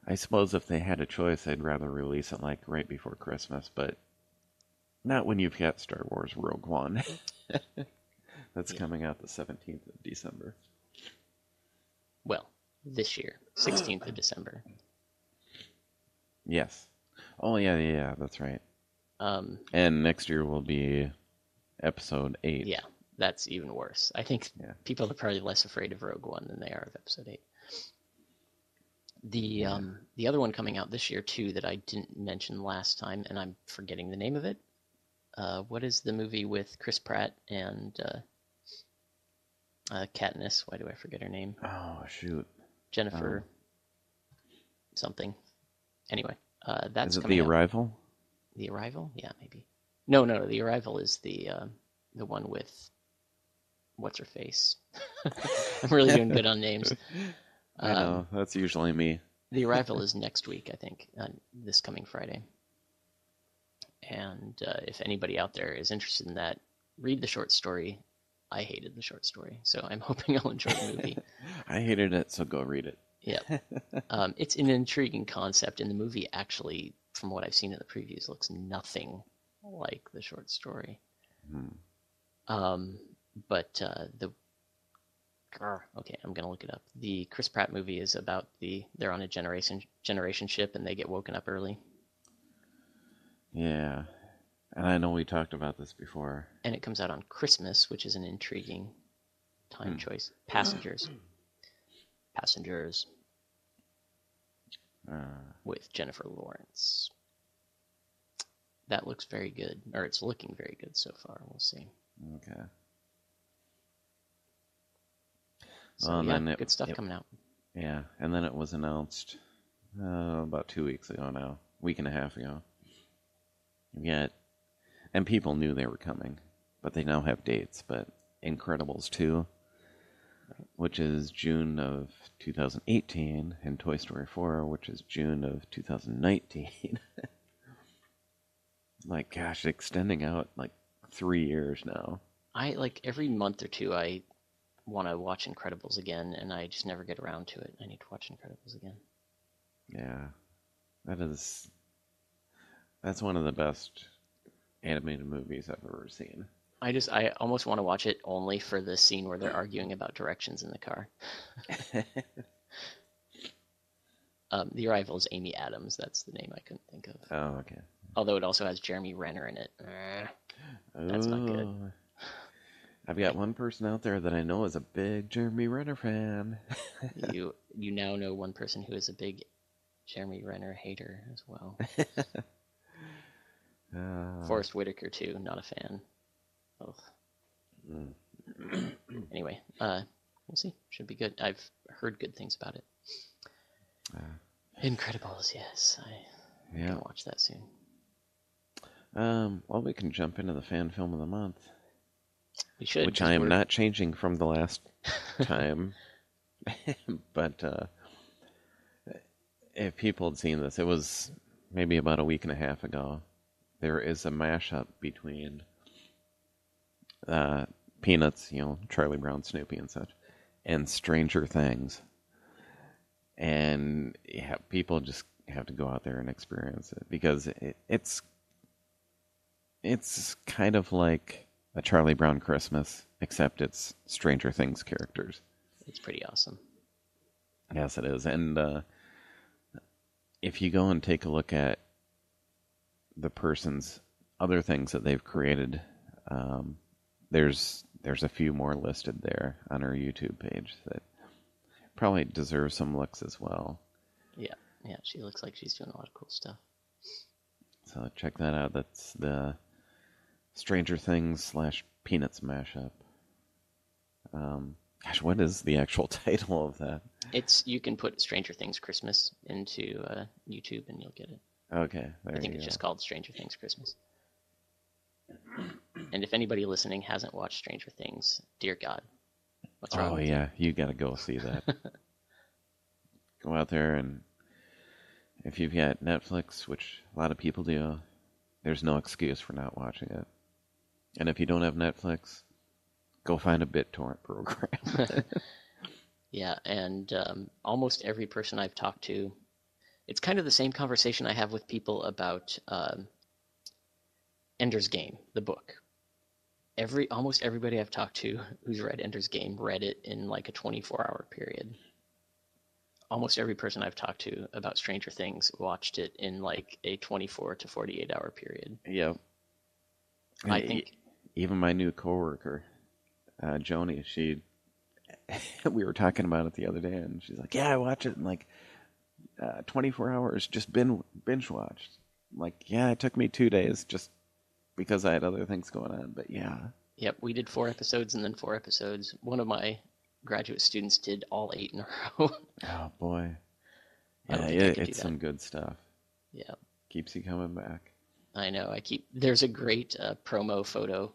I suppose if they had a choice, I'd rather release it like right before Christmas, but not when you've got Star Wars Rogue One. That's coming out the 17th of December. Well, this year, 16th of December. Yes. Oh, yeah, that's right. And next year will be Episode 8. Yeah, that's even worse. I think people are probably less afraid of Rogue One than they are of Episode 8. The other one coming out this year, too, that I didn't mention last time, and I'm forgetting the name of it. What is the movie with Chris Pratt and Katniss? Why do I forget her name? Oh, shoot. Jennifer something. Anyway, that's is it coming The out. Arrival? The Arrival? Yeah, maybe. No. The Arrival is the one with what's her face. I'm really doing good on names. I know, that's usually me. The Arrival is next week, I think, this coming Friday. And if anybody out there is interested in that, read the short story. I hated the short story, so I'm hoping I'll enjoy the movie. I hated it, so go read it. Yeah. It's an intriguing concept, and the movie actually, from what I've seen in the previews, looks nothing like the short story. Okay, I'm going to look it up. The Chris Pratt movie is about they're on a generation ship, and they get woken up early. Yeah. And I know we talked about this before. And it comes out on Christmas, which is an intriguing time choice. Passengers. Passengers. With Jennifer Lawrence. That looks very good. Or it's looking very good so far. We'll see. Okay. So, good stuff coming out. Yeah, and then it was announced about 2 weeks ago now. Week and a half ago. And people knew they were coming, but they now have dates. But Incredibles 2, which is June of 2018, and Toy Story 4, which is June of 2019. Like, gosh, extending out like 3 years now. Every month or two, I want to watch Incredibles again, and I just never get around to it. I need to watch Incredibles again. Yeah, that's one of the best animated movies I've ever seen. I almost want to watch it only for the scene where they're arguing about directions in the car. The Arrival is Amy Adams. That's the name I couldn't think of. Oh, okay. Although it also has Jeremy Renner in it. That's not good. I've got one person out there that I know is a big Jeremy Renner fan. You now know one person who is a big Jeremy Renner hater as well. Forrest Whitaker too, not a fan. Both. Anyway, we'll see. Should be good. I've heard good things about it. Incredibles, yes. I'm gonna watch that soon. Well, we can jump into the fan film of the month. We should. Which I am not changing from the last time. But if people had seen this, it was maybe about a week and a half ago. There is a mashup between Peanuts, Charlie Brown, Snoopy, and such, and Stranger Things. And people just have to go out there and experience it because it's kind of like a Charlie Brown Christmas, except it's Stranger Things characters. It's pretty awesome. Yes, it is. And if you go and take a look at the person's other things that they've created, there's a few more listed there on our YouTube page that probably deserve some looks as well. Yeah, she looks like she's doing a lot of cool stuff. So check that out. That's the Stranger Things / Peanuts mashup. Gosh, what is the actual title of that? You can put Stranger Things Christmas into YouTube and you'll get it. Okay, I think it's just called Stranger Things Christmas. And if anybody listening hasn't watched Stranger Things, dear God, what's wrong? Oh yeah, you got to go see that. Go out there, and if you've got Netflix, which a lot of people do, there's no excuse for not watching it. And if you don't have Netflix, go find a BitTorrent program. Yeah, and almost every person I've talked to, it's kind of the same conversation I have with people about Ender's Game, the book. Almost everybody I've talked to who's read Ender's Game read it in like a 24-hour period. Almost every person I've talked to about Stranger Things watched it in like a 24 to 48-hour period. Yep. I think even my new coworker, Joni, we were talking about it the other day, and she's like, "Yeah, I watch it in like 24 hours, just binge watched." I'm like, yeah, it took me 2 days just because I had other things going on, but yeah. Yep, we did 4 episodes and then 4 episodes. One of my graduate students did all 8 in a row. Oh boy. I don't Yeah, think I could do it's that. some good stuff. Yeah. Keeps you coming back. I know. There's a great promo photo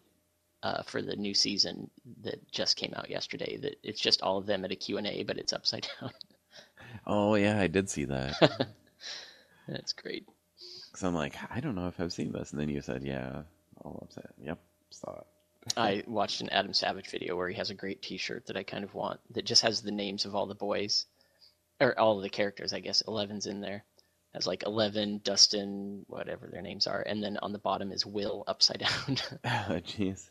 for the new season that just came out yesterday. That it's just all of them at a Q&A, but it's upside down. Oh yeah, I did see that. That's great. Because I'm like, I don't know if I've seen this, and then you said, yeah, all upset. Yep, saw it. I watched an Adam Savage video where he has a great T-shirt that I kind of want that just has the names of all the boys, or all of the characters. I guess 11's in there. Has like 11, Dustin, whatever their names are, and then on the bottom is Will upside down. Oh, jeez.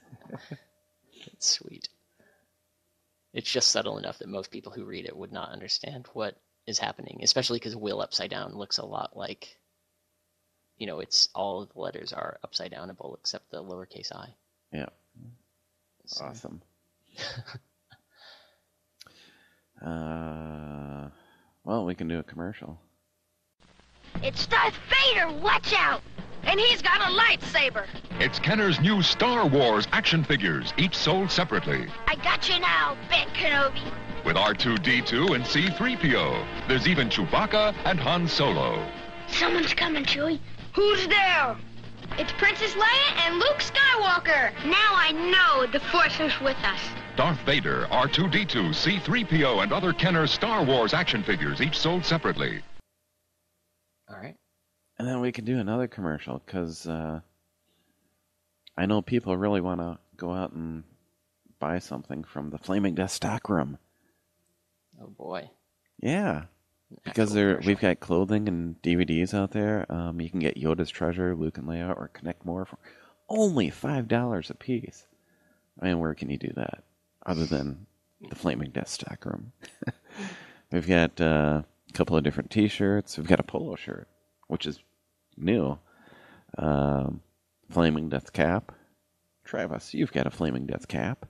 It's sweet. It's just subtle enough that most people who read it would not understand what is happening, especially because Will upside down looks a lot like it's all of the letters are upside downable except the lowercase I. Yeah. So. Awesome. Well, we can do a commercial. It's Darth Vader, watch out! And he's got a lightsaber. It's Kenner's new Star Wars action figures, each sold separately. I got you now, Ben Kenobi. With R2-D2 and C-3PO. There's even Chewbacca and Han Solo. Someone's coming, Chewie. Who's there? It's Princess Leia and Luke Skywalker. Now I know the Force is with us. Darth Vader, R2-D2, C-3PO, and other Kenner Star Wars action figures, each sold separately. All right. And then we can do another commercial, because I know people really want to go out and buy something from the Flaming Death stockroom. Oh, boy. Yeah. Because we've got clothing and DVDs out there. You can get Yoda's Treasure, Luke and Leia, or Connect More for only $5 a piece. I mean, where can you do that other than the Flaming Death stockroom? We've got a couple of different T-shirts. We've got a polo shirt, which is new. Flaming Death cap. Travis, you've got a Flaming Death cap.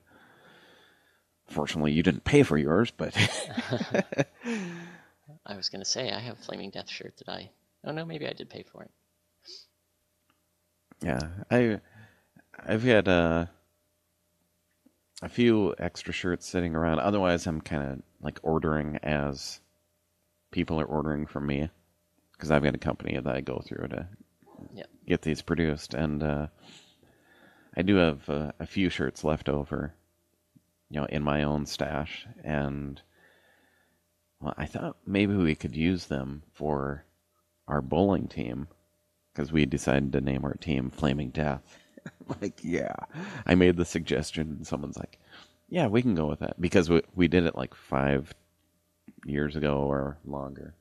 Fortunately, you didn't pay for yours, but... I was going to say, I have a Flaming Death shirt that I... Oh, no, maybe I did pay for it. Yeah, I've had a few extra shirts sitting around. Otherwise, I'm kind of like ordering as people are ordering from me, because I've got a company that I go through to get these produced. And I do have a few shirts left over, in my own stash. And well, I thought maybe we could use them for our bowling team, because we decided to name our team Flaming Death. Like, yeah. I made the suggestion, and someone's like, yeah, we can go with that. Because we did it like 5 years ago or longer.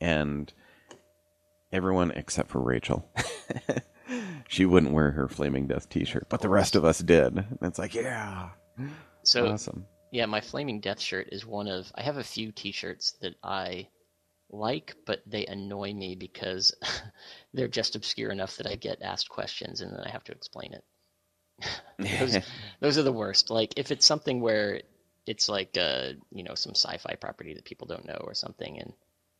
And everyone except for Rachel. She wouldn't wear her Flaming Death t-shirt, but the rest of us did. And it's like, yeah. So, awesome. Yeah, my Flaming Death shirt is one of... I have a few t-shirts that I like, but they annoy me because they're just obscure enough that I get asked questions and then I have to explain it. Those are the worst. Like, if it's something where it's like, some sci-fi property that people don't know or something, and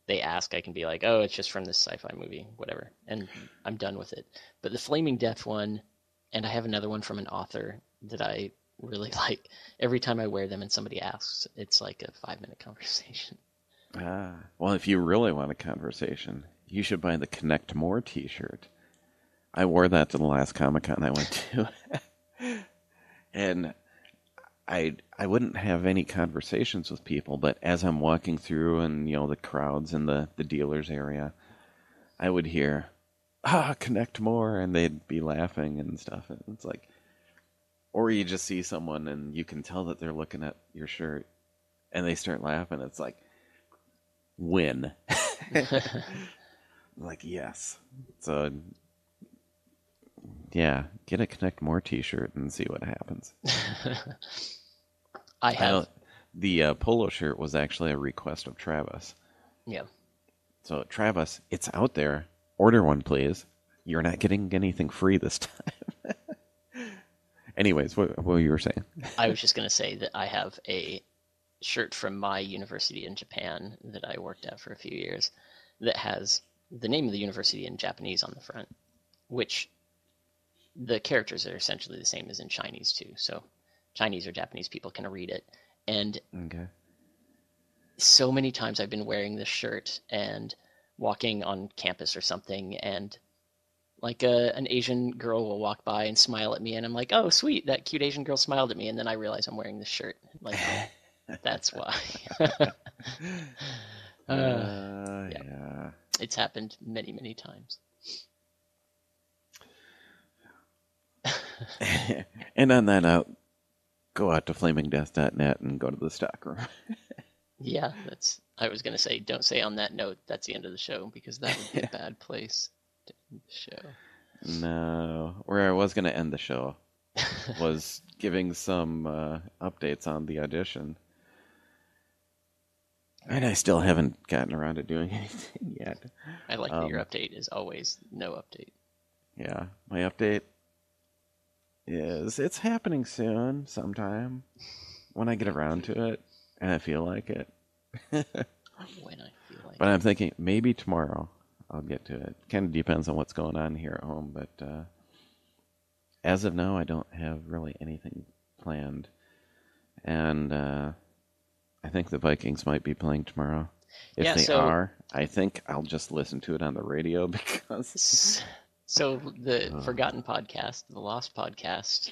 they ask, I can be like, oh, it's just from this sci-fi movie, whatever, and I'm done with it. But the Flaming Death one, and I have another one from an author that I really like, every time I wear them and somebody asks, it's like a 5-minute conversation. Well, if you really want a conversation, you should buy the Connect More t-shirt. I wore that to the last Comic-Con I went to. And I wouldn't have any conversations with people, but as I'm walking through and, the crowds in the dealers area, I would hear, Connect More, and they'd be laughing and stuff. And it's like, or you just see someone and you can tell that they're looking at your shirt and they start laughing. It's like, win. Like, yes. So, yeah, get a Connect More t-shirt and see what happens. I have. The polo shirt was actually a request of Travis. Yeah. So, Travis, it's out there. Order one, please. You're not getting anything free this time. Anyways, what you were saying? I was just going to say that I have a shirt from my university in Japan that I worked at for a few years that has the name of the university in Japanese on the front, which the characters are essentially the same as in Chinese too. So Chinese or Japanese people can read it. And so many times I've been wearing this shirt and walking on campus or something, and like an Asian girl will walk by and smile at me, and I'm like, oh, sweet, that cute Asian girl smiled at me, and then I realize I'm wearing this shirt. Like, that's why. Yeah. It's happened many, many times. And on that note, go out to flamingdeath.net and go to the stockroom. Yeah, I was going to say, don't say on that note, that's the end of the show, because that would be a bad place to end the show. No. Where I was going to end the show was giving some updates on the audition. And I still haven't gotten around to doing anything yet. I like that your update is always no update. Yeah, my update is it's happening soon, sometime, when I get around to it and I feel like it. When I feel like But I'm thinking maybe tomorrow I'll get to it. Kind of depends on what's going on here at home, but as of now, I don't have really anything planned. And I think the Vikings might be playing tomorrow. If they are, I think I'll just listen to it on the radio because... So the Forgotten Podcast, the Lost Podcast,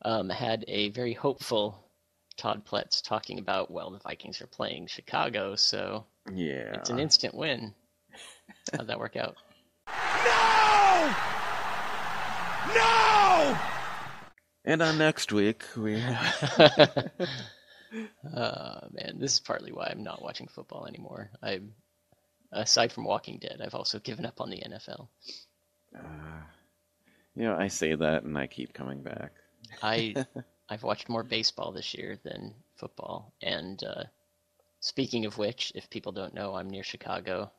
had a very hopeful Todd Pletz talking about, well, the Vikings are playing Chicago, so yeah, it's an instant win. How'd that work out? No! No! And on next week, we... Man, this is partly why I'm not watching football anymore. Aside from Walking Dead, I've also given up on the NFL. I say that and I keep coming back. I've watched more baseball this year than football. And speaking of which, if people don't know, I'm near Chicago.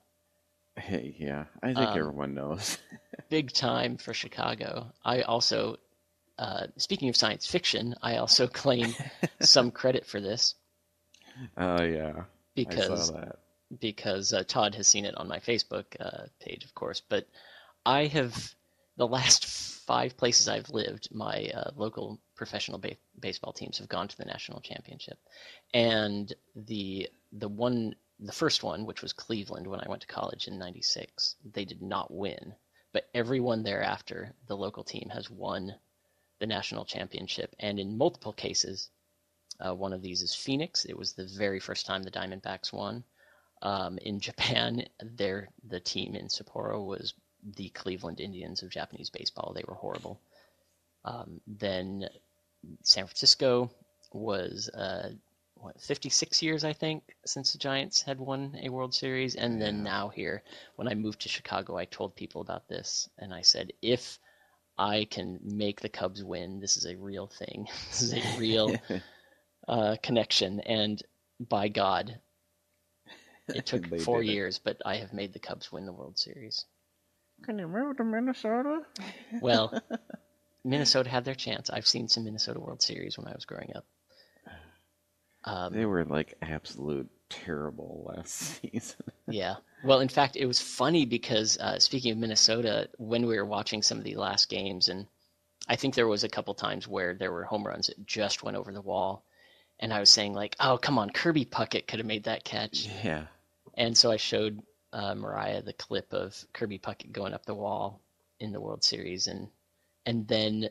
Hey, yeah, I think everyone knows. Big time for Chicago. I also, speaking of science fiction, I also claim some credit for this. Oh, yeah. I saw that. Because Todd has seen it on my Facebook page, of course. But I have, the last 5 places I've lived, my local professional baseball teams have gone to the national championship. And the first one, which was Cleveland when I went to college in '96, they did not win. But everyone thereafter, the local team has won the national championship. And in multiple cases, one of these is Phoenix. It was the very first time the Diamondbacks won. In Japan, the team in Sapporo was the Cleveland Indians of Japanese baseball. They were horrible. Then San Francisco was 56 years, I think, since the Giants had won a World Series. And then now here, when I moved to Chicago, I told people about this. And I said, if I can make the Cubs win, this is a real thing. This is a real connection. And by God, it took 4 years, but I have made the Cubs win the World Series. Can you move to Minnesota? Well, Minnesota had their chance. I've seen some Minnesota World Series when I was growing up. They were like absolute terrible last season. Yeah. Well, in fact, it was funny because speaking of Minnesota, when we were watching some of the last games, and I think there was a couple times where there were home runs that just went over the wall, and I was saying like, "Oh, come on, Kirby Puckett could have made that catch." Yeah. And so I showed Mariah the clip of Kirby Puckett going up the wall in the World Series, and then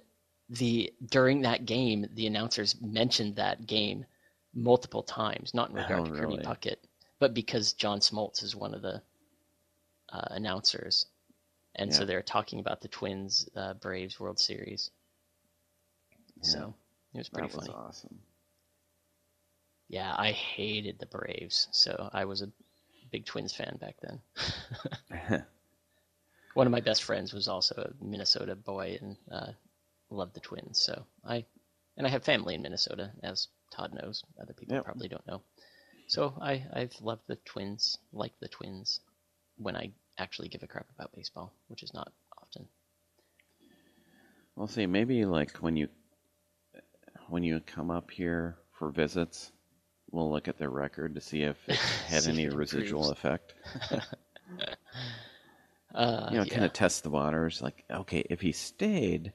during that game, the announcers mentioned that game multiple times, not in regard to Kirby Puckett, but because John Smoltz is one of the announcers, and so they're talking about the Twins Braves World Series. Yeah. So it was pretty funny. That was awesome. Yeah, I hated the Braves, so I was a big Twins fan back then. One of my best friends was also a Minnesota boy and loved the Twins. So I have family in Minnesota, as Todd knows. Other people probably don't know. So I've loved the Twins, like the Twins, when I actually give a crap about baseball, which is not often. Well, see, maybe like when you come up here for visits, we'll look at their record to see if it had any residual effect. Kind of test the waters. Like, okay, if he stayed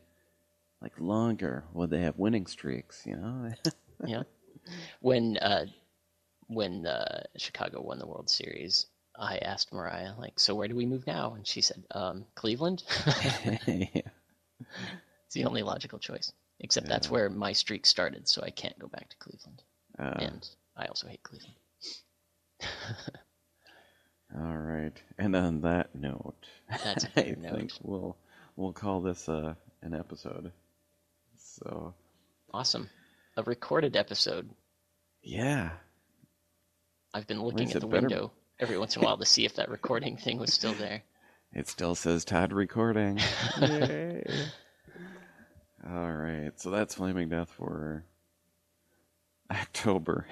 like longer, would they have winning streaks? Yeah. When Chicago won the World Series, I asked Mariah, like, so where do we move now? And she said, Cleveland. Yeah. It's the only logical choice. Except that's where my streak started, so I can't go back to Cleveland. And I also hate Cleveland. All right. And on that note, that's a I good note. think we'll call this an episode. So awesome. A recorded episode. Yeah. I've been looking at the window every once in a while to see if that recording thing was still there. It still says Todd recording. Yay. All right. So that's Flaming Death for October.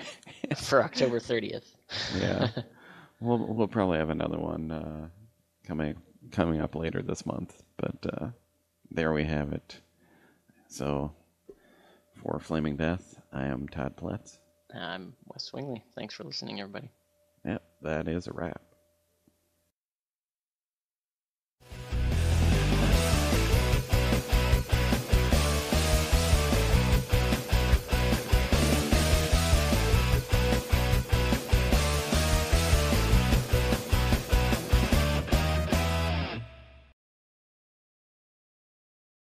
For October 30th. Yeah. We'll probably have another one coming up later this month, but there we have it. So, for Flaming Death, I am Todd Pletz. I'm Wes Swingley. Thanks for listening, everybody. Yep, that is a wrap.